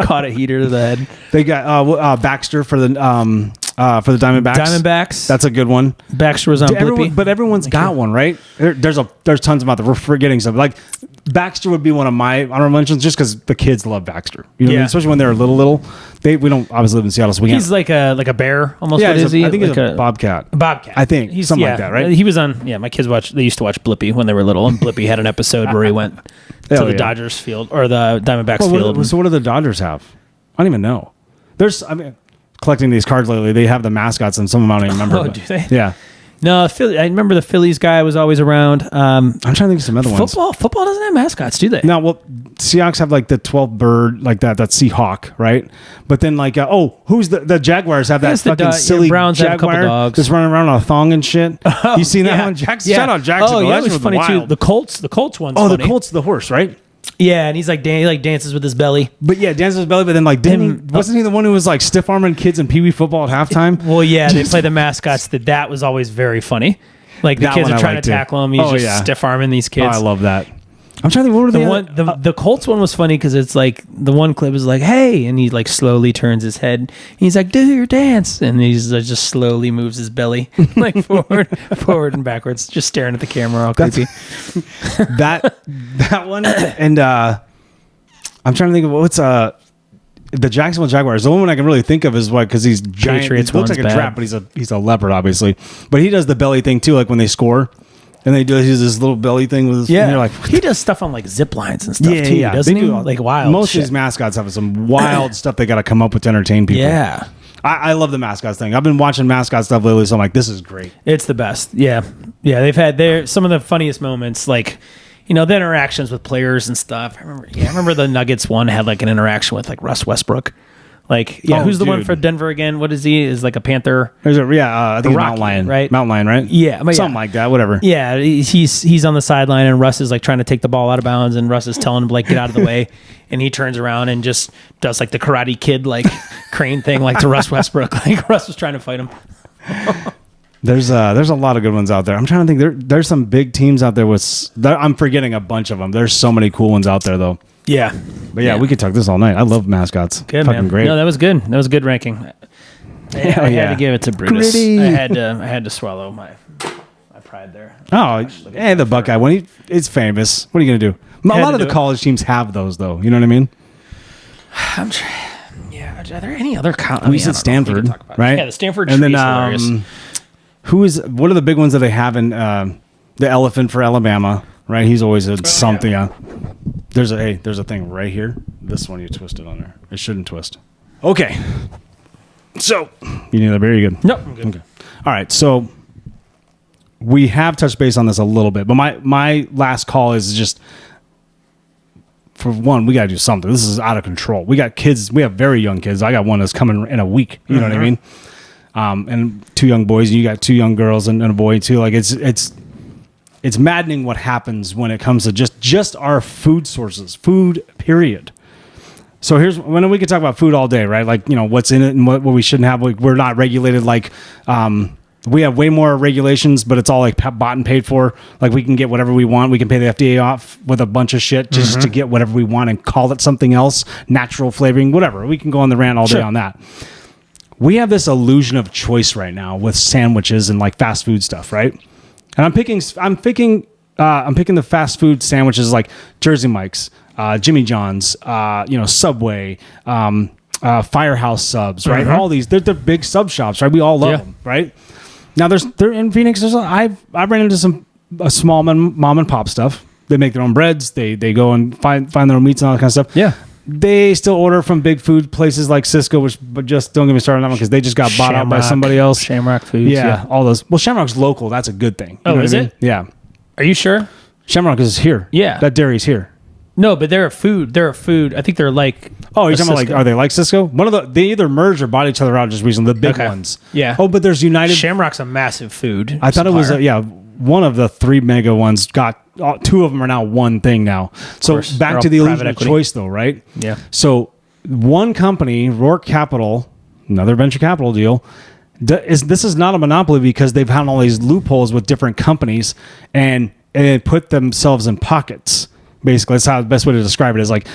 Caught a heater to the head. They got Baxter for the Diamondbacks. Diamondbacks. That's a good one. Baxter was on Blippi. But everyone's got one, right? There's tons of them out there. We're forgetting something. Like Baxter would be one of my honorable mentions, just because the kids love Baxter. You know, what I mean? Especially when they're little. We don't obviously live in Seattle, so we can't. He's like a bear almost. Yeah, What is he? I think like he's a bobcat. Bobcat. I think something like that, right? He was on. Yeah, my kids watched. They used to watch Blippi when they were little, and Blippi had an episode where he went to Hell the yeah. Dodgers field or the Diamondbacks Well, field. so what do the Dodgers have? I don't even know. Collecting these cards lately, they have the mascots, and some of them I don't even remember. Oh, but- do they? Yeah. No, Philly. I remember the Phillies guy was always around. I'm trying to think of some other ones. Football doesn't have mascots, do they? No, well, Seahawks have like the 12 bird, like that Seahawk, right? But then like, who's the Jaguars have that Yes, the fucking silly silly Browns have a couple Jaguar dogs. that's running around on a thong and shit. You seen that Yeah. one? Yeah. Shout out Jacksonville. Oh, yeah, That it was funny too. wild. The Colts one's Oh, funny. the Colts, the horse, right? Yeah, and he's like he like dances with his belly. But yeah, dances his belly. But then like, wasn't he the one who was like stiff arming kids in Pee Wee football at halftime? Well, yeah, they play the mascots. That was always very funny. Like the That kids one are I trying liked to too. tackle him. He's Oh, just yeah. stiff arming these Oh, kids. I love that. I'm trying to think. What were The Colts one was funny because it's like the one clip is like, "Hey," and he like slowly turns his head. And he's like, "Do your dance," and he's just slowly moves his belly like forward and backwards, just staring at the camera, all creepy. that one, and I'm trying to think of what's the Jacksonville Jaguars. The only one I can really think of is what, because he's giant. Patriots He looks one's like a bad. trap, but he's a leopard, obviously. But he does the belly thing too, like when they score. And they do this little belly thing with his, Yeah, and you're like, he does stuff on like zip lines and stuff too, doesn't They he? do Like wild. Most shit. of these mascots have some wild stuff they got to come up with to entertain people. Yeah, I love the mascots thing. I've been watching mascot stuff lately, so I'm like, this is great. it's the best. Yeah, they've had some of the funniest moments, like the interactions with players and stuff. I remember the Nuggets one had like an interaction with like Russ Westbrook. Like, who's the one for Denver again? What is he? Is like a Panther? I think it's Mountain Lion, right? Mountain Lion, right? Yeah, something like that. Whatever. Yeah, he's on the sideline, and Russ is like trying to take the ball out of bounds, and Russ is telling him like get out of the way, and he turns around and just does like the Karate Kid like crane thing like to Russ Westbrook. Like Russ was trying to fight him. There's a lot of good ones out there. I'm trying to think. There's some big teams out there I'm forgetting a bunch of them. There's so many cool ones out there though. Yeah, But we could talk this all night. I love mascots. good Fucking man. great. No, that was good. That was a good ranking. I had to give it to Brutus. Gritty. I had to swallow my pride there. Oh, hey, the Buckeye one. It's famous. What are you gonna do? A Had lot to of the do it. college teams have those though. You know what I mean? I'm trying. Yeah, are there any other? We said Stanford, right? Yeah, the Stanford and tree then is hilarious. what are the big ones that they have in the elephant for Alabama? Right, he's always something. There's a thing right here. This one you twisted on there. It shouldn't twist. Okay. So you need another beer? You good? Nope, I'm good. Okay. All right. So we have touched base on this a little bit, but my last call is just, for one, we got to do something. This is out of control. We got kids. We have very young kids. I got one that's coming in a week. You know what I mean? And 2 young boys, and you got 2 young girls and a boy too. Like it's maddening what happens when it comes to just our food sources, food, period. So here's when we could talk about food all day, right? Like, what's in it and what we shouldn't have. Like, we're not regulated. Like, we have way more regulations, but it's all like bought and paid for. Like, we can get whatever we want. We can pay the FDA off with a bunch of shit just to get whatever we want and call it something else, natural flavoring, whatever. We can go on the rant all day on that. We have this illusion of choice right now with sandwiches and like fast food stuff, right? And I'm picking the fast food sandwiches like Jersey Mike's, Jimmy John's, Subway, Firehouse Subs, right? All these, they're big sub shops, right? We all love them, right? Now they're in Phoenix. I've ran into some small mom and pop stuff. They make their own breads. They go and find their own meats and all that kind of stuff. Yeah. They still order from big food places like Cisco, but just don't get me started on that one because they just got bought out by somebody else. Shamrock Foods. Yeah, all those. Well, Shamrock's local. That's a good thing. Oh, is it? Yeah. Are you sure? Shamrock is here. Yeah. That dairy's here. No, but they're a food. They're a food. I think they're like. Oh, you're talking about like, are they like Cisco? They either merged or bought each other out just recently. The big ones. Yeah. Oh, but there's United. Shamrock's a massive food. I thought it was, supplier. one of the 3 mega ones got, 2 of them are now one thing now. So course. back They're to all the private illusion of equity. choice though, right? Yeah. So one company, Rourke Capital, another venture capital deal, this is not a monopoly because they've had all these loopholes with different companies and they put themselves in pockets. Basically, that's how the best way to describe it is like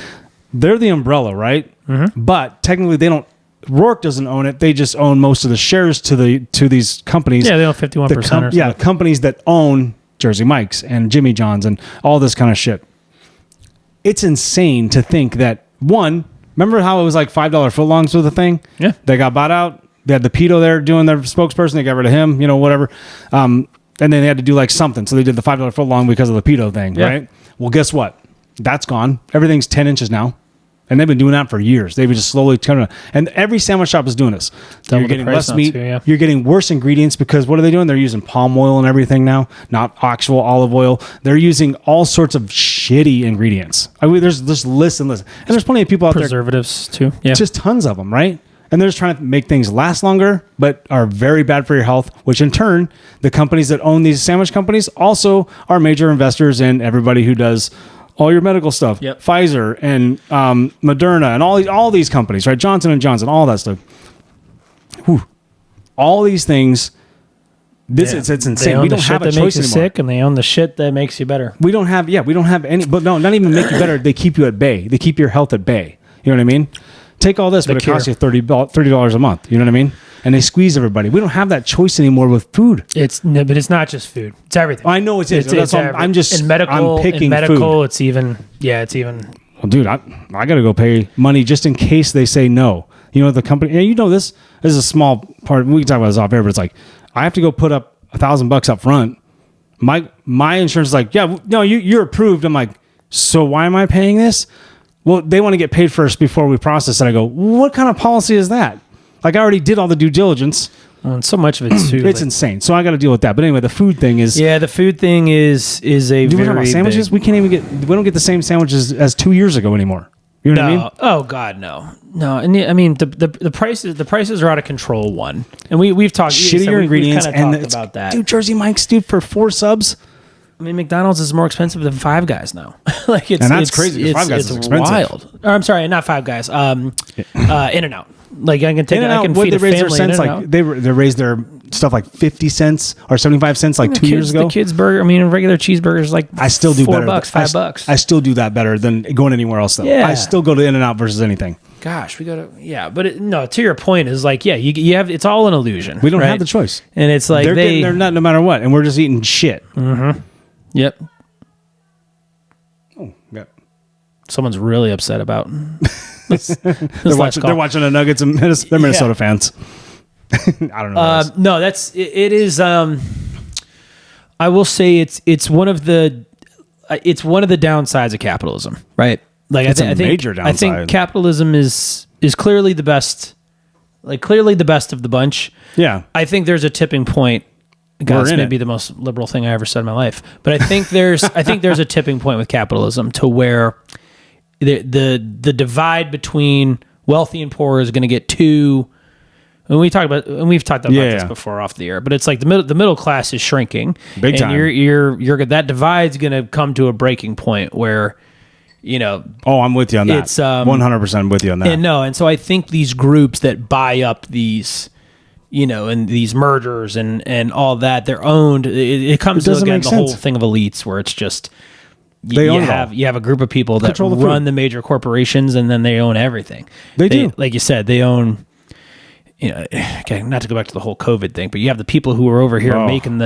they're the umbrella, right? But technically, Rourke doesn't own it. They just own most of the shares to these companies. Yeah, they own 51% or something. Yeah, companies that own Jersey Mike's and Jimmy John's and all this kind of shit. It's insane to think that remember how it was like $5 footlongs was the thing? Yeah. They got bought out. They had the pedo there doing their spokesperson. They got rid of him, whatever. And then they had to do like something. So they did the $5 footlong because of the pedo thing, right? Well, guess what? That's gone. Everything's 10 inches now. And they've been doing that for years. They've been just slowly turning. And every sandwich shop is doing this. You're getting less meat. You're getting worse ingredients because what are they doing? They're using palm oil and everything now, not actual olive oil. They're using all sorts of shitty ingredients. I mean, there's lists and lists. And there's plenty of people out there. Preservatives too. Yeah. Just tons of them, right? And they're just trying to make things last longer, but are very bad for your health, which in turn, the companies that own these sandwich companies also are major investors in everybody who does all your medical stuff. Yep. Pfizer and Moderna and all these companies, right? Johnson & Johnson, all that stuff. Whew. All these things, it's insane. They own We don't the have shit a that choice makes you anymore. sick, and they own the shit that makes you better. We don't have any, but no, not even make you better. They keep you at bay. They keep your health at bay. You know what I mean? Take all this, but it costs you $30 a month. You know what I mean? And they squeeze everybody. We don't have that choice anymore with food. But it's not just food. It's everything. I know it's that's why I'm just in medical. I'm picking in medical, food. it's even. Well, dude, I got to go pay money just in case they say no. You know the company. And you know this. This is a small part. We can talk about this off air, but it's like I have to go put up $1,000 up front. My insurance is like, yeah, no, you're approved. I'm like, so why am I paying this? Well, they want to get paid first before we process it. I go, what kind of policy is that? Like, I already did all the due diligence. And so much of it's too. It's insane. So I got to deal with that. But anyway, the food thing is. Yeah, the food thing is a Do we very talk about sandwiches? big- We don't get the same sandwiches as 2 years ago anymore. You know what I mean? Oh God, no. And I mean the prices are out of control. One, and we've talked Shittier ingredients we've and talked about that. Dude, Jersey Mike's, dude, for 4 subs. I mean, McDonald's is more expensive than Five Guys now. Like it's And that's crazy, 'cause Five Guys is expensive. Wild. Or, I'm sorry, not Five Guys. In-N-Out. Like I can take. I can what feed they a raised their family. cents like they raised their stuff like 50 cents or 75 cents like 2 years ago. The kids burger. I mean, a regular cheeseburger is like I still do better. $4, $5. I still do that better than going anywhere else though. Yeah. I still go to In-N-Out versus anything. Gosh, we go to but no. To your point is like you have it's all an illusion. We don't right? have the choice. And it's like They're getting their nut no matter what, and we're just eating shit. Yep. Oh, yeah. Someone's really upset about. They're watching the Nuggets and they're Minnesota fans. I don't know. No, it is. I will say it's one of the downsides of capitalism, right? Like It's I a think major I think downside. capitalism is clearly the best, clearly the best of the bunch. Yeah. I think there's a tipping point. God, this in may it. be the most liberal thing I ever said in my life, but I think there's a tipping point with capitalism to where the divide between wealthy and poor is going to get too. And we've talked about this before off the air, but it's like the middle class is shrinking, Big time. You're that divide's going to come to a breaking point where, Oh, I'm with you on that. It's 100% with you on that. and so I think these groups that buy up these, and these mergers and all that, they're owned. It comes to doesn't again make the whole sense. thing of elites where it's just. They own it all. You have a group of people that Control the run food. the major corporations, and then they own everything. They do. Like you said, they own. Okay, not to go back to the whole COVID thing, but you have the people who are over here making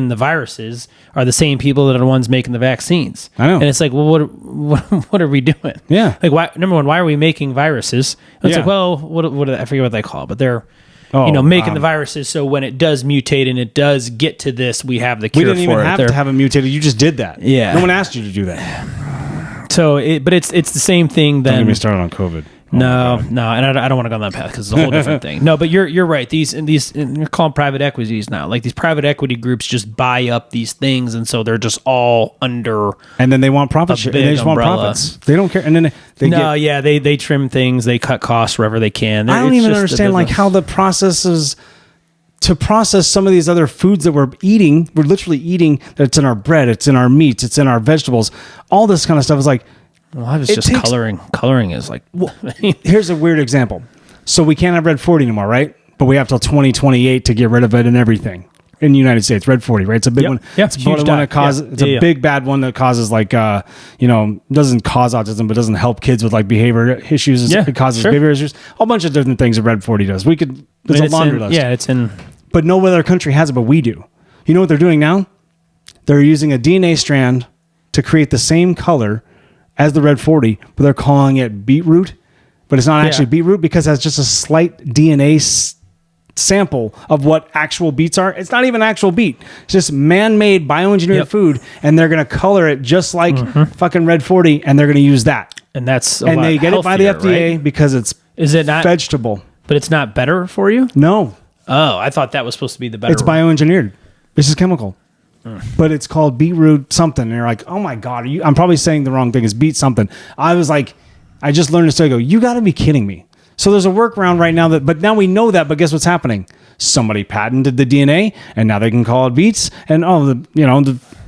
the viruses are the same people that are the ones making the vaccines. I know. And it's like, well, what are we doing? Yeah. Like, why? Number one, why are we making viruses? And it's Yeah. like, well, what I forget what they call it, but they're. Oh, making the viruses so when it does mutate and it does get to this, we have the cure We didn't for even it. have to have it mutated. You just did that. Yeah. No one asked you to do that. So, but it's the same thing. Then Don't get me started on COVID. Oh, no, my God. and I don't want to go on that path because it's a whole different thing. No, but you're right. These you're calling private equities now. Like these private equity groups just buy up these things, and so they're just all under. And then they want profit A share. big They just want umbrella. profits. They don't care. And then they trim things. They cut costs wherever they can. I don't It's even just a understand like business. how the process is to process some of these other foods that we're eating. We're literally eating. That's in our bread. It's in our meats. It's in our vegetables. All this kind of stuff is like. Well, I was it just takes- coloring. Coloring is like. Here's a weird example. So we can't have red 40 anymore, right? But we have till 2028 to get rid of it and everything in the United States. Red 40, right? It's a big one. Yeah, it's a huge one dye. that causes. Yeah. It's a Yeah. big bad one that causes like doesn't cause autism, but doesn't help kids with like behavior issues. Yeah, It causes sure. behavior issues. A bunch of different things that red 40 does. We could. There's a laundry list. Yeah, it's in. But no other country has it, but we do. You know what they're doing now? They're using a DNA strand to create the same color as the red 40, but they're calling it beetroot. But it's not actually beetroot because it has just a slight DNA sample of what actual beets are. It's not even actual beet. It's just man-made bioengineered food, and they're going to color it just like fucking red 40, and they're going to use that. And that's And they get it by the FDA because it's Is it not? vegetable. But it's not better for you. No, Oh, I thought that was supposed to be the better. it's bioengineered. This is chemical. But it's called beetroot something. And you're like, oh my God, I'm probably saying the wrong thing. It's beet something. I was like, I just learned this. I go, you got to be kidding me. So there's a workaround right now but now we know that, but guess what's happening? Somebody patented the DNA and now they can call it beets. And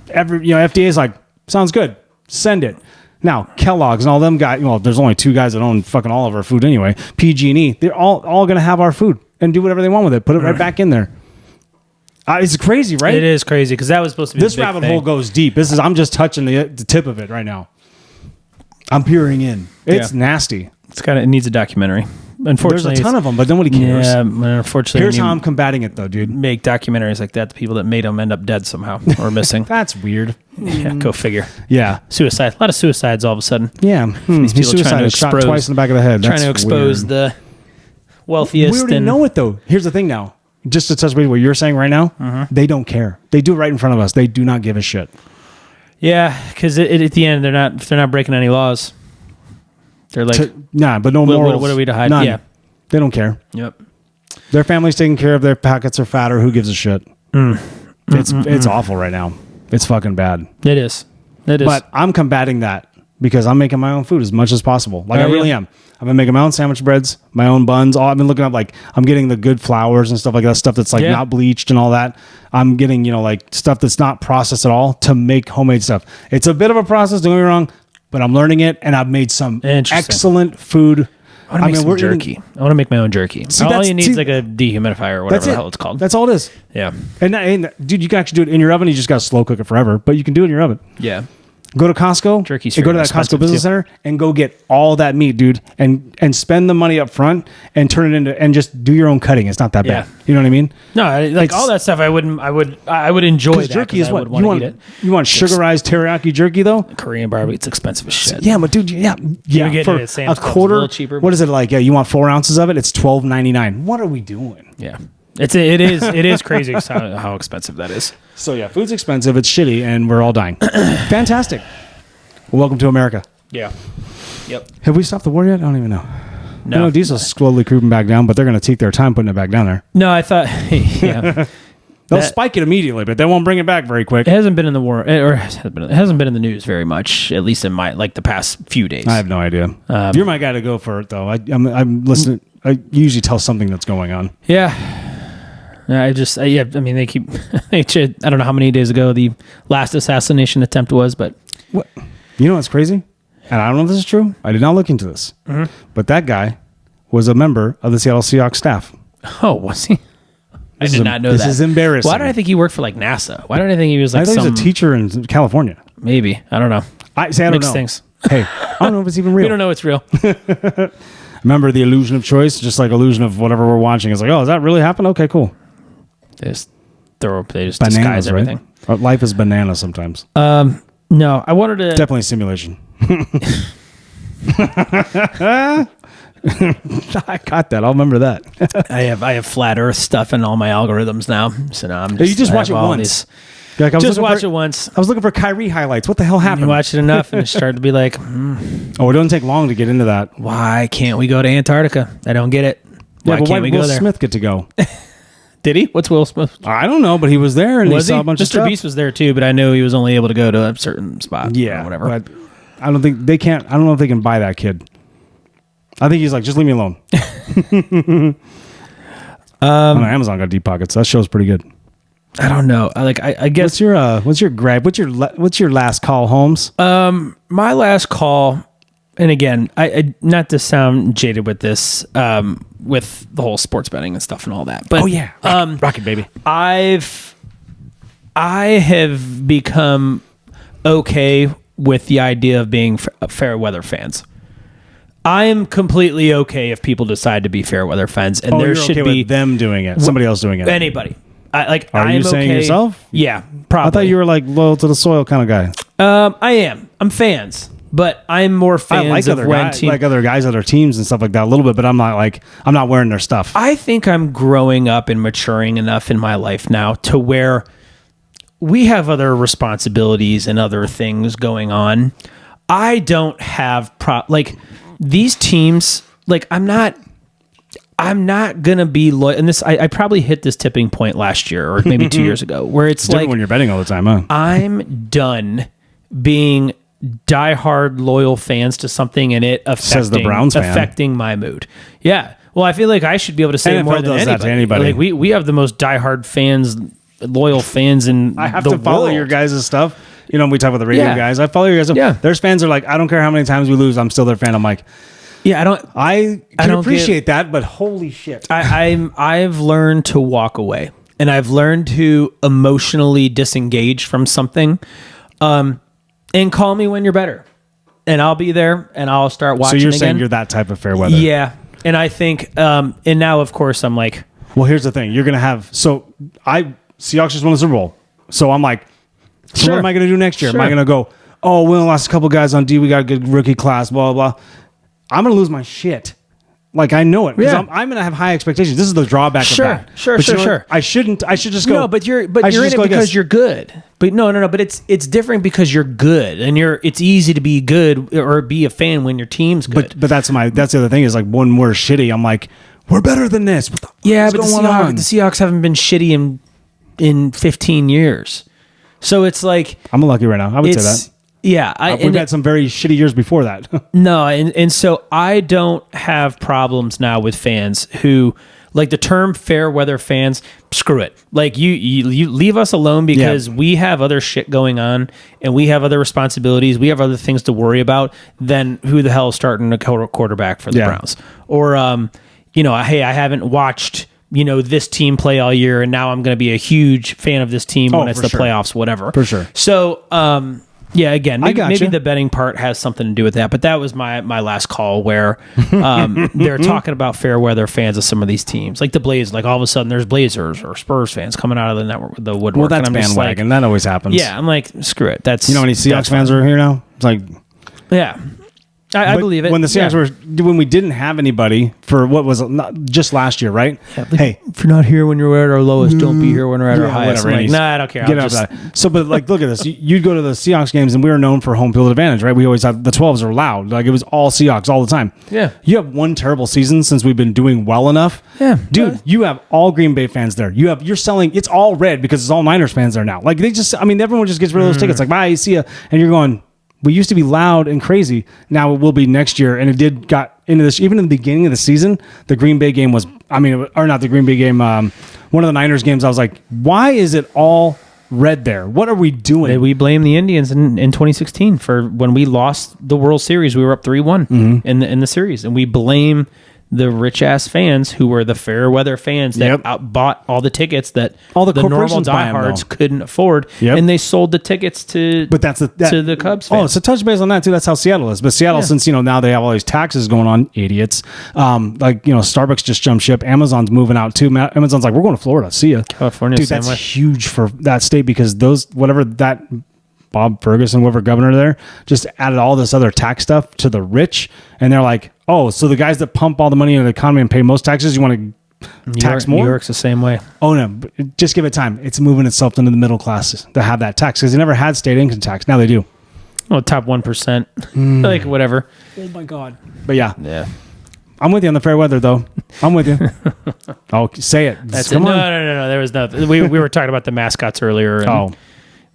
FDA is like, sounds good. Send it. Now, Kellogg's and all them guys, there's only 2 guys that own fucking all of our food anyway. PG&E, they're all going to have our food and do whatever they want with it. Put it right back in there. It's crazy, right? It is crazy because that was supposed to be This the big rabbit thing. hole goes deep. I'm just touching the tip of it right now. I'm peering in. It's nasty. It needs a documentary. Unfortunately, There's a ton of them, but nobody cares. Yeah, unfortunately, Here's when how you I'm combating it, though, dude. make documentaries like that, the people that made them end up dead somehow or missing. That's weird. Yeah, go figure. Yeah. Suicide. A lot of suicides all of a sudden. Yeah. These people trying to shot expose- twice in the back of the head. Trying That's to expose weird. the wealthiest. We already know it, though. Here's the thing now. just to touch base what you're saying right now, they don't care. They do it right in front of us. They do not give a shit. Yeah, because at the end, they're not breaking any laws. They're like, but no morals. What are we to hide? None. Yeah. They don't care. Yep. Their family's taking care of, their pockets are fatter. Who gives a shit? It's awful right now. It's fucking bad. It is. But I'm combating that because I'm making my own food as much as possible. Like I really am. I've been making my own sandwich breads, my own buns. I've been looking up I'm getting the good flours and stuff like that, stuff that's not bleached and all that. I'm getting, like stuff that's not processed at all to make homemade stuff. It's a bit of a process, don't get me wrong, but I'm learning it and I've made some excellent food. I want to make some jerky. I want to make my own jerky. All you need is like a dehumidifier or whatever the hell it's called. That's all it is. Yeah. And dude, you can actually do it in your oven. You just got to slow cook it forever, but you can do it in your oven. Yeah. Go to Costco. Jerky's go to that Costco business center and go get all that meat, dude, and spend the money up front and turn it into and just do your own cutting. It's not that bad. You know what I mean? No, all that stuff. I would enjoy that. Jerky is what you want to eat it. You want sugarized teriyaki jerky though? Korean barbecue. It's expensive as shit. Yeah, but dude, for a quarter. A little cheaper. What is it like? Yeah, you want 4 ounces of it? It's $12.99. What are we doing? Yeah. It is crazy how expensive that is. So yeah, food's expensive, it's shitty, and we're all dying. Fantastic. Well, welcome to America. Yeah. Yep. Have we stopped the war yet? I don't even know. No. Diesel's slowly creeping back down, but they're going to take their time putting it back down there. No, I thought, They'll spike it immediately, but they won't bring it back very quick. It hasn't been in the war, or it hasn't been in the news very much, at least in the past few days. I have no idea. You're my guy to go for it, though. I'm listening. I usually tell something that's going on. Yeah. I mean, they keep. I don't know how many days ago the last assassination attempt was, but what? You know what's crazy? And I don't know if this is true. I did not look into this, but that guy was a member of the Seattle Seahawks staff. Oh, was he? I did not know that. This is embarrassing. Why did I think he worked for NASA? Why did I think he was I thought he was a teacher in California. Maybe. I don't know. I don't Mixed know. things. Hey, I don't know if it's even real. We don't know it's real. Remember the illusion of choice? Just like illusion of whatever we're watching. It's like, oh, does that really happen? Okay, cool. They just disguise everything. Right? Life is banana sometimes. No, I wanted to definitely a simulation. I got that. I'll remember that. I have flat Earth stuff in all my algorithms now. So now I'm just. You just watch it once. Just watch it once. I was looking for Kyrie highlights. What the hell happened? You watch it enough and it started to be like, Oh, it doesn't take long to get into that. Why can't we go to Antarctica? I don't get it. Why can't we go there? Will Smith get to go? Did he? What's Will Smith? I don't know, but he was there and he saw a bunch of stuff. Mr. Beast was there too, but I know he was only able to go to a certain spot. Yeah, or whatever. But I don't think they can. I don't know if they can buy that kid. I think he's like, just leave me alone. Amazon got deep pockets. That show's pretty good. I don't know. I guess what's your grab? What's your last call, Holmes? My last call, and again, I not to sound jaded with this, with the whole sports betting and stuff and all that, but rocket baby. I have become okay with the idea of being fair weather fans. I am completely okay if people decide to be fair weather fans, and there should be with them doing it, somebody else doing it, anybody. Are you saying yourself? Yeah, probably. I thought you were like loyal to the soil kind of guy. I am. I'm fans, but I'm more fans like of other guys, other teams and stuff like that a little bit. But I'm not wearing their stuff. I think I'm growing up and maturing enough in my life now to where we have other responsibilities and other things going on. I don't have these teams. I'm not gonna be loyal. And this, I probably hit this tipping point last year or maybe 2 years ago, where it's like when you're betting all the time, huh? I'm done being diehard loyal fans to something and it affecting my mood. Yeah. Well, I feel like I should be able to say NFL more than does anybody. That to anybody. Like we have the most diehard fans, loyal fans in I have the to follow world. your guys' stuff. You know, we talk about the radio guys. I follow your guys' stuff. Yeah. There's fans that are like, I don't care how many times we lose, I'm still their fan. I'm like, yeah, I can appreciate that, but holy shit. I've learned to walk away, and I've learned to emotionally disengage from something. And call me when you're better, and I'll be there, and I'll start watching. So you're saying you're that type of fair weather? Yeah, and I think, and now of course I'm like, well, here's the thing: you're gonna have. Seahawks just won the Super Bowl, so I'm like, so what am I gonna do next year? Am I gonna go? Oh, we only lost a couple guys on D. We got a good rookie class. Blah blah blah. I'm gonna lose my shit Like, I know it because Yeah. I'm going to have high expectations. This is the drawback of that. Sure. What? I should just go. No, but you're in it because you're good. But no. But it's different because you're good, and it's easy to be good or be a fan when your team's good. But that's the other thing is like when we're shitty, I'm like, we're better than this. What the fuck is but going on? the Seahawks haven't been shitty in 15 years, so it's like I'm lucky right now. I would say that. Yeah, We've had some very shitty years before that. No, and so I don't have problems now with fans who like the term fair weather fans. Screw it. Like you leave us alone because we have other shit going on and we have other responsibilities. We have other things to worry about than who the hell is starting a quarterback for the Browns. Or hey, I haven't watched this team play all year and now I'm going to be a huge fan of this team when it's the playoffs, whatever. For sure. So yeah, again, maybe the betting part has something to do with that, but that was my last call where they're talking about fair weather fans of some of these teams, like the Blazers. Like all of a sudden, there's Blazers or Spurs fans coming out of the woodwork. Well, that's bandwagon. That always happens. Yeah, I'm like, screw it. That's how many Seahawks fans are here now? It's like, yeah. I believe it. When the Seahawks when we didn't have anybody for what was not just last year, right? Yeah, hey, if you're not here when you're at our lowest, don't be here when we're at our highest. Whatever. Like, nah, I don't care. Get out of that. So, but like, look at this. You'd go to the Seahawks games, and we were known for home field advantage, right? We always have the 12s are loud. Like it was all Seahawks all the time. Yeah. You have one terrible season since we've been doing well enough. Yeah, dude. You have all Green Bay fans there. You're selling. It's all red because it's all Niners fans there now. Like everyone just gets rid of those tickets. Like bye, see ya, and you're going. We used to be loud and crazy. Now it will be next year. And it got into this, even in the beginning of the season, the Green Bay game was, or not the Green Bay game, one of the Niners games, I was like, why is it all red there? What are we doing? We blame the Indians in 2016 for when we lost the World Series. We were up 3-1 in the series. And we blame the rich ass fans who were the fair weather fans that bought all the tickets that all the normal diehards couldn't afford, and they sold the tickets to. But to the Cubs fans. Oh, so touch base on that too. That's how Seattle is. But Seattle, since now they have all these taxes going on, idiots. Starbucks just jumped ship. Amazon's moving out too. Amazon's like, we're going to Florida. See ya, California. Dude, that's huge for that state because that Bob Ferguson, whoever governor there, just added all this other tax stuff to the rich, and they're like, oh, so the guys that pump all the money into the economy and pay most taxes, you want to tax more? New York's the same way. Oh no, just give it time. It's moving itself into the middle classes to have that tax because they never had state income tax. Now they do. Oh, top 1%, like whatever. Oh my god. But yeah. I'm with you on the fair weather, though. I'm with you. Oh, say it. Come on. No. There was nothing. We were talking about the mascots earlier. And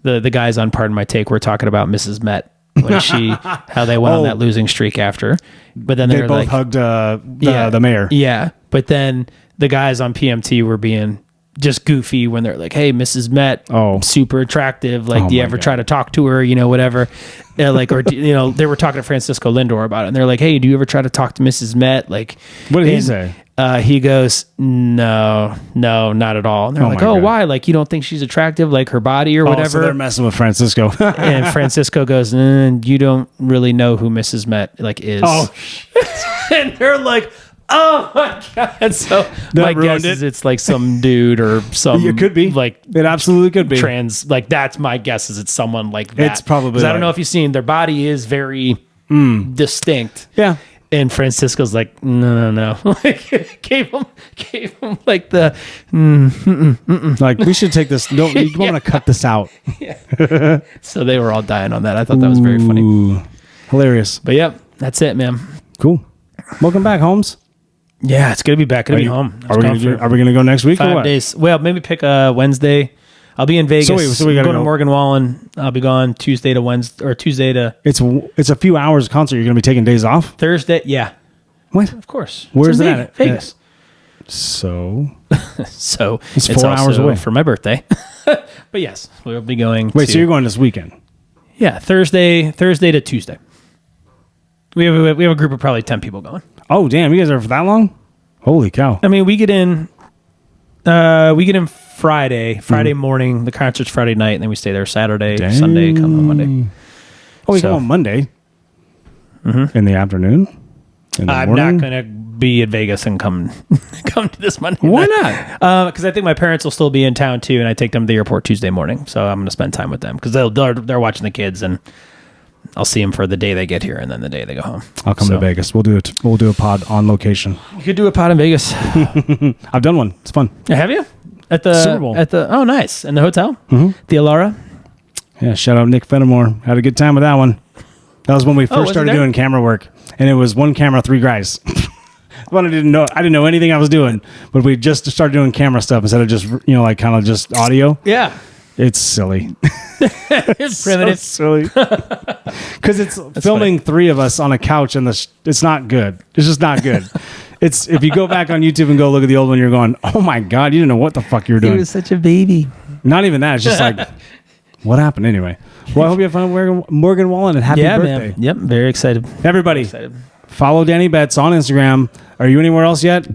the guys on Pardon My Take were talking about Mrs. Met when how they went on that losing streak after. But then they both hugged the mayor. Yeah. But then the guys on PMT were being just goofy when they're like, hey, Mrs. Met, super attractive. Like, do you ever try to talk to her? Whatever. They were talking to Francisco Lindor about it. And they're like, hey, do you ever try to talk to Mrs. Met? Like, what did he say? He goes, no, not at all. And they're like, God. Why? Like, you don't think she's attractive, like her body or whatever? So they're messing with Francisco. And Francisco goes, you don't really know who Mrs. Met is. Oh, and they're like, oh my God. So my guess is it's like some dude or some. It could be. Like, it absolutely could be. That's my guess is it's someone like that. It's probably. Because I don't know if you've seen their body is very distinct. Yeah. And Francisco's like, no. Like, gave him like the, like, we should take this. No, you want to cut this out. Yeah. So they were all dying on that. I thought that was very funny. Hilarious. But yep, that's it, man. Cool. Welcome back, Holmes. Yeah, it's gonna be back. Gonna be home. Are we gonna go next week? 5 or what? days. Well, maybe pick a Wednesday. I'll be in Vegas. So we gotta go to Morgan Wallen. I'll be gone Tuesday to Wednesday or Tuesday to. It's a few hours of concert. You're gonna be taking days off. Thursday, yeah. What? Of course. Where's that at? Vegas. So it's 4 hours away for my birthday. But yes, we'll be going. Wait, so you're going this weekend? Yeah, Thursday to Tuesday. We have a group of probably 10 people going. Oh damn, you guys are for that long? Holy cow! I mean, we get in Friday morning. The concert's Friday night, and then we stay there Saturday, Sunday, come home Monday. Oh, we come home Monday in the afternoon. I'm not gonna be in Vegas and come to this Monday. Why not? Because I think my parents will still be in town too, and I take them to the airport Tuesday morning. So I'm gonna spend time with them because they're watching the kids, and I'll see them for the day they get here and then the day they go home. I'll come to Vegas. We'll do it. We'll do a pod on location. You could do a pod in Vegas. I've done one. It's fun. Have you? At the Super Bowl. Oh, nice. In the hotel? Mm-hmm. The Alara? Yeah, shout out Nick Fenimore. Had a good time with that one. That was when we first started doing camera work, and it was one camera, 3 guys. One I didn't know anything I was doing, but we just started doing camera stuff instead of just like kind of just audio. Yeah, it's silly. It's primitive, so silly. Because it's filming funny. 3 of us on a couch, and it's not good. It's just not good. It's if you go back on YouTube and go look at the old one, you're going, oh my god, you didn't know what the fuck you were doing. He was such a baby. Not even that. It's just like, what happened anyway? Well, I hope you have fun with Morgan Wallen, and happy birthday. Man. Yep, very excited. Everybody, follow Danny Betts on Instagram. Are you anywhere else yet?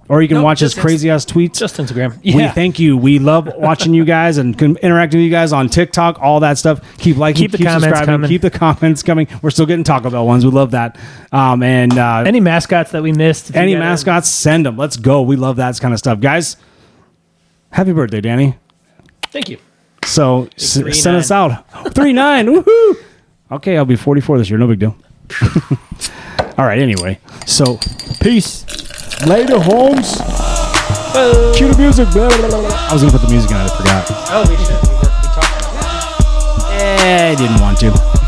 Or you can watch his crazy ass tweets. Just Instagram. Yeah. We thank you. We love watching you guys and interacting with you guys on TikTok, all that stuff. Keep liking, keep subscribing, coming. Keep the comments coming. We're still getting Taco Bell ones. We love that. Any mascots that we missed? Any mascots, send them. Let's go. We love that kind of stuff. Guys, happy birthday, Danny. Thank you. So send us out. 3-9. Woohoo. Okay, I'll be 44 this year. No big deal. All right, anyway. So, peace. Later, Holmes. Cue the music. Blah, blah, blah, blah. I was going to put the music on. I forgot. Oh, we should. We talked about that. I didn't want to.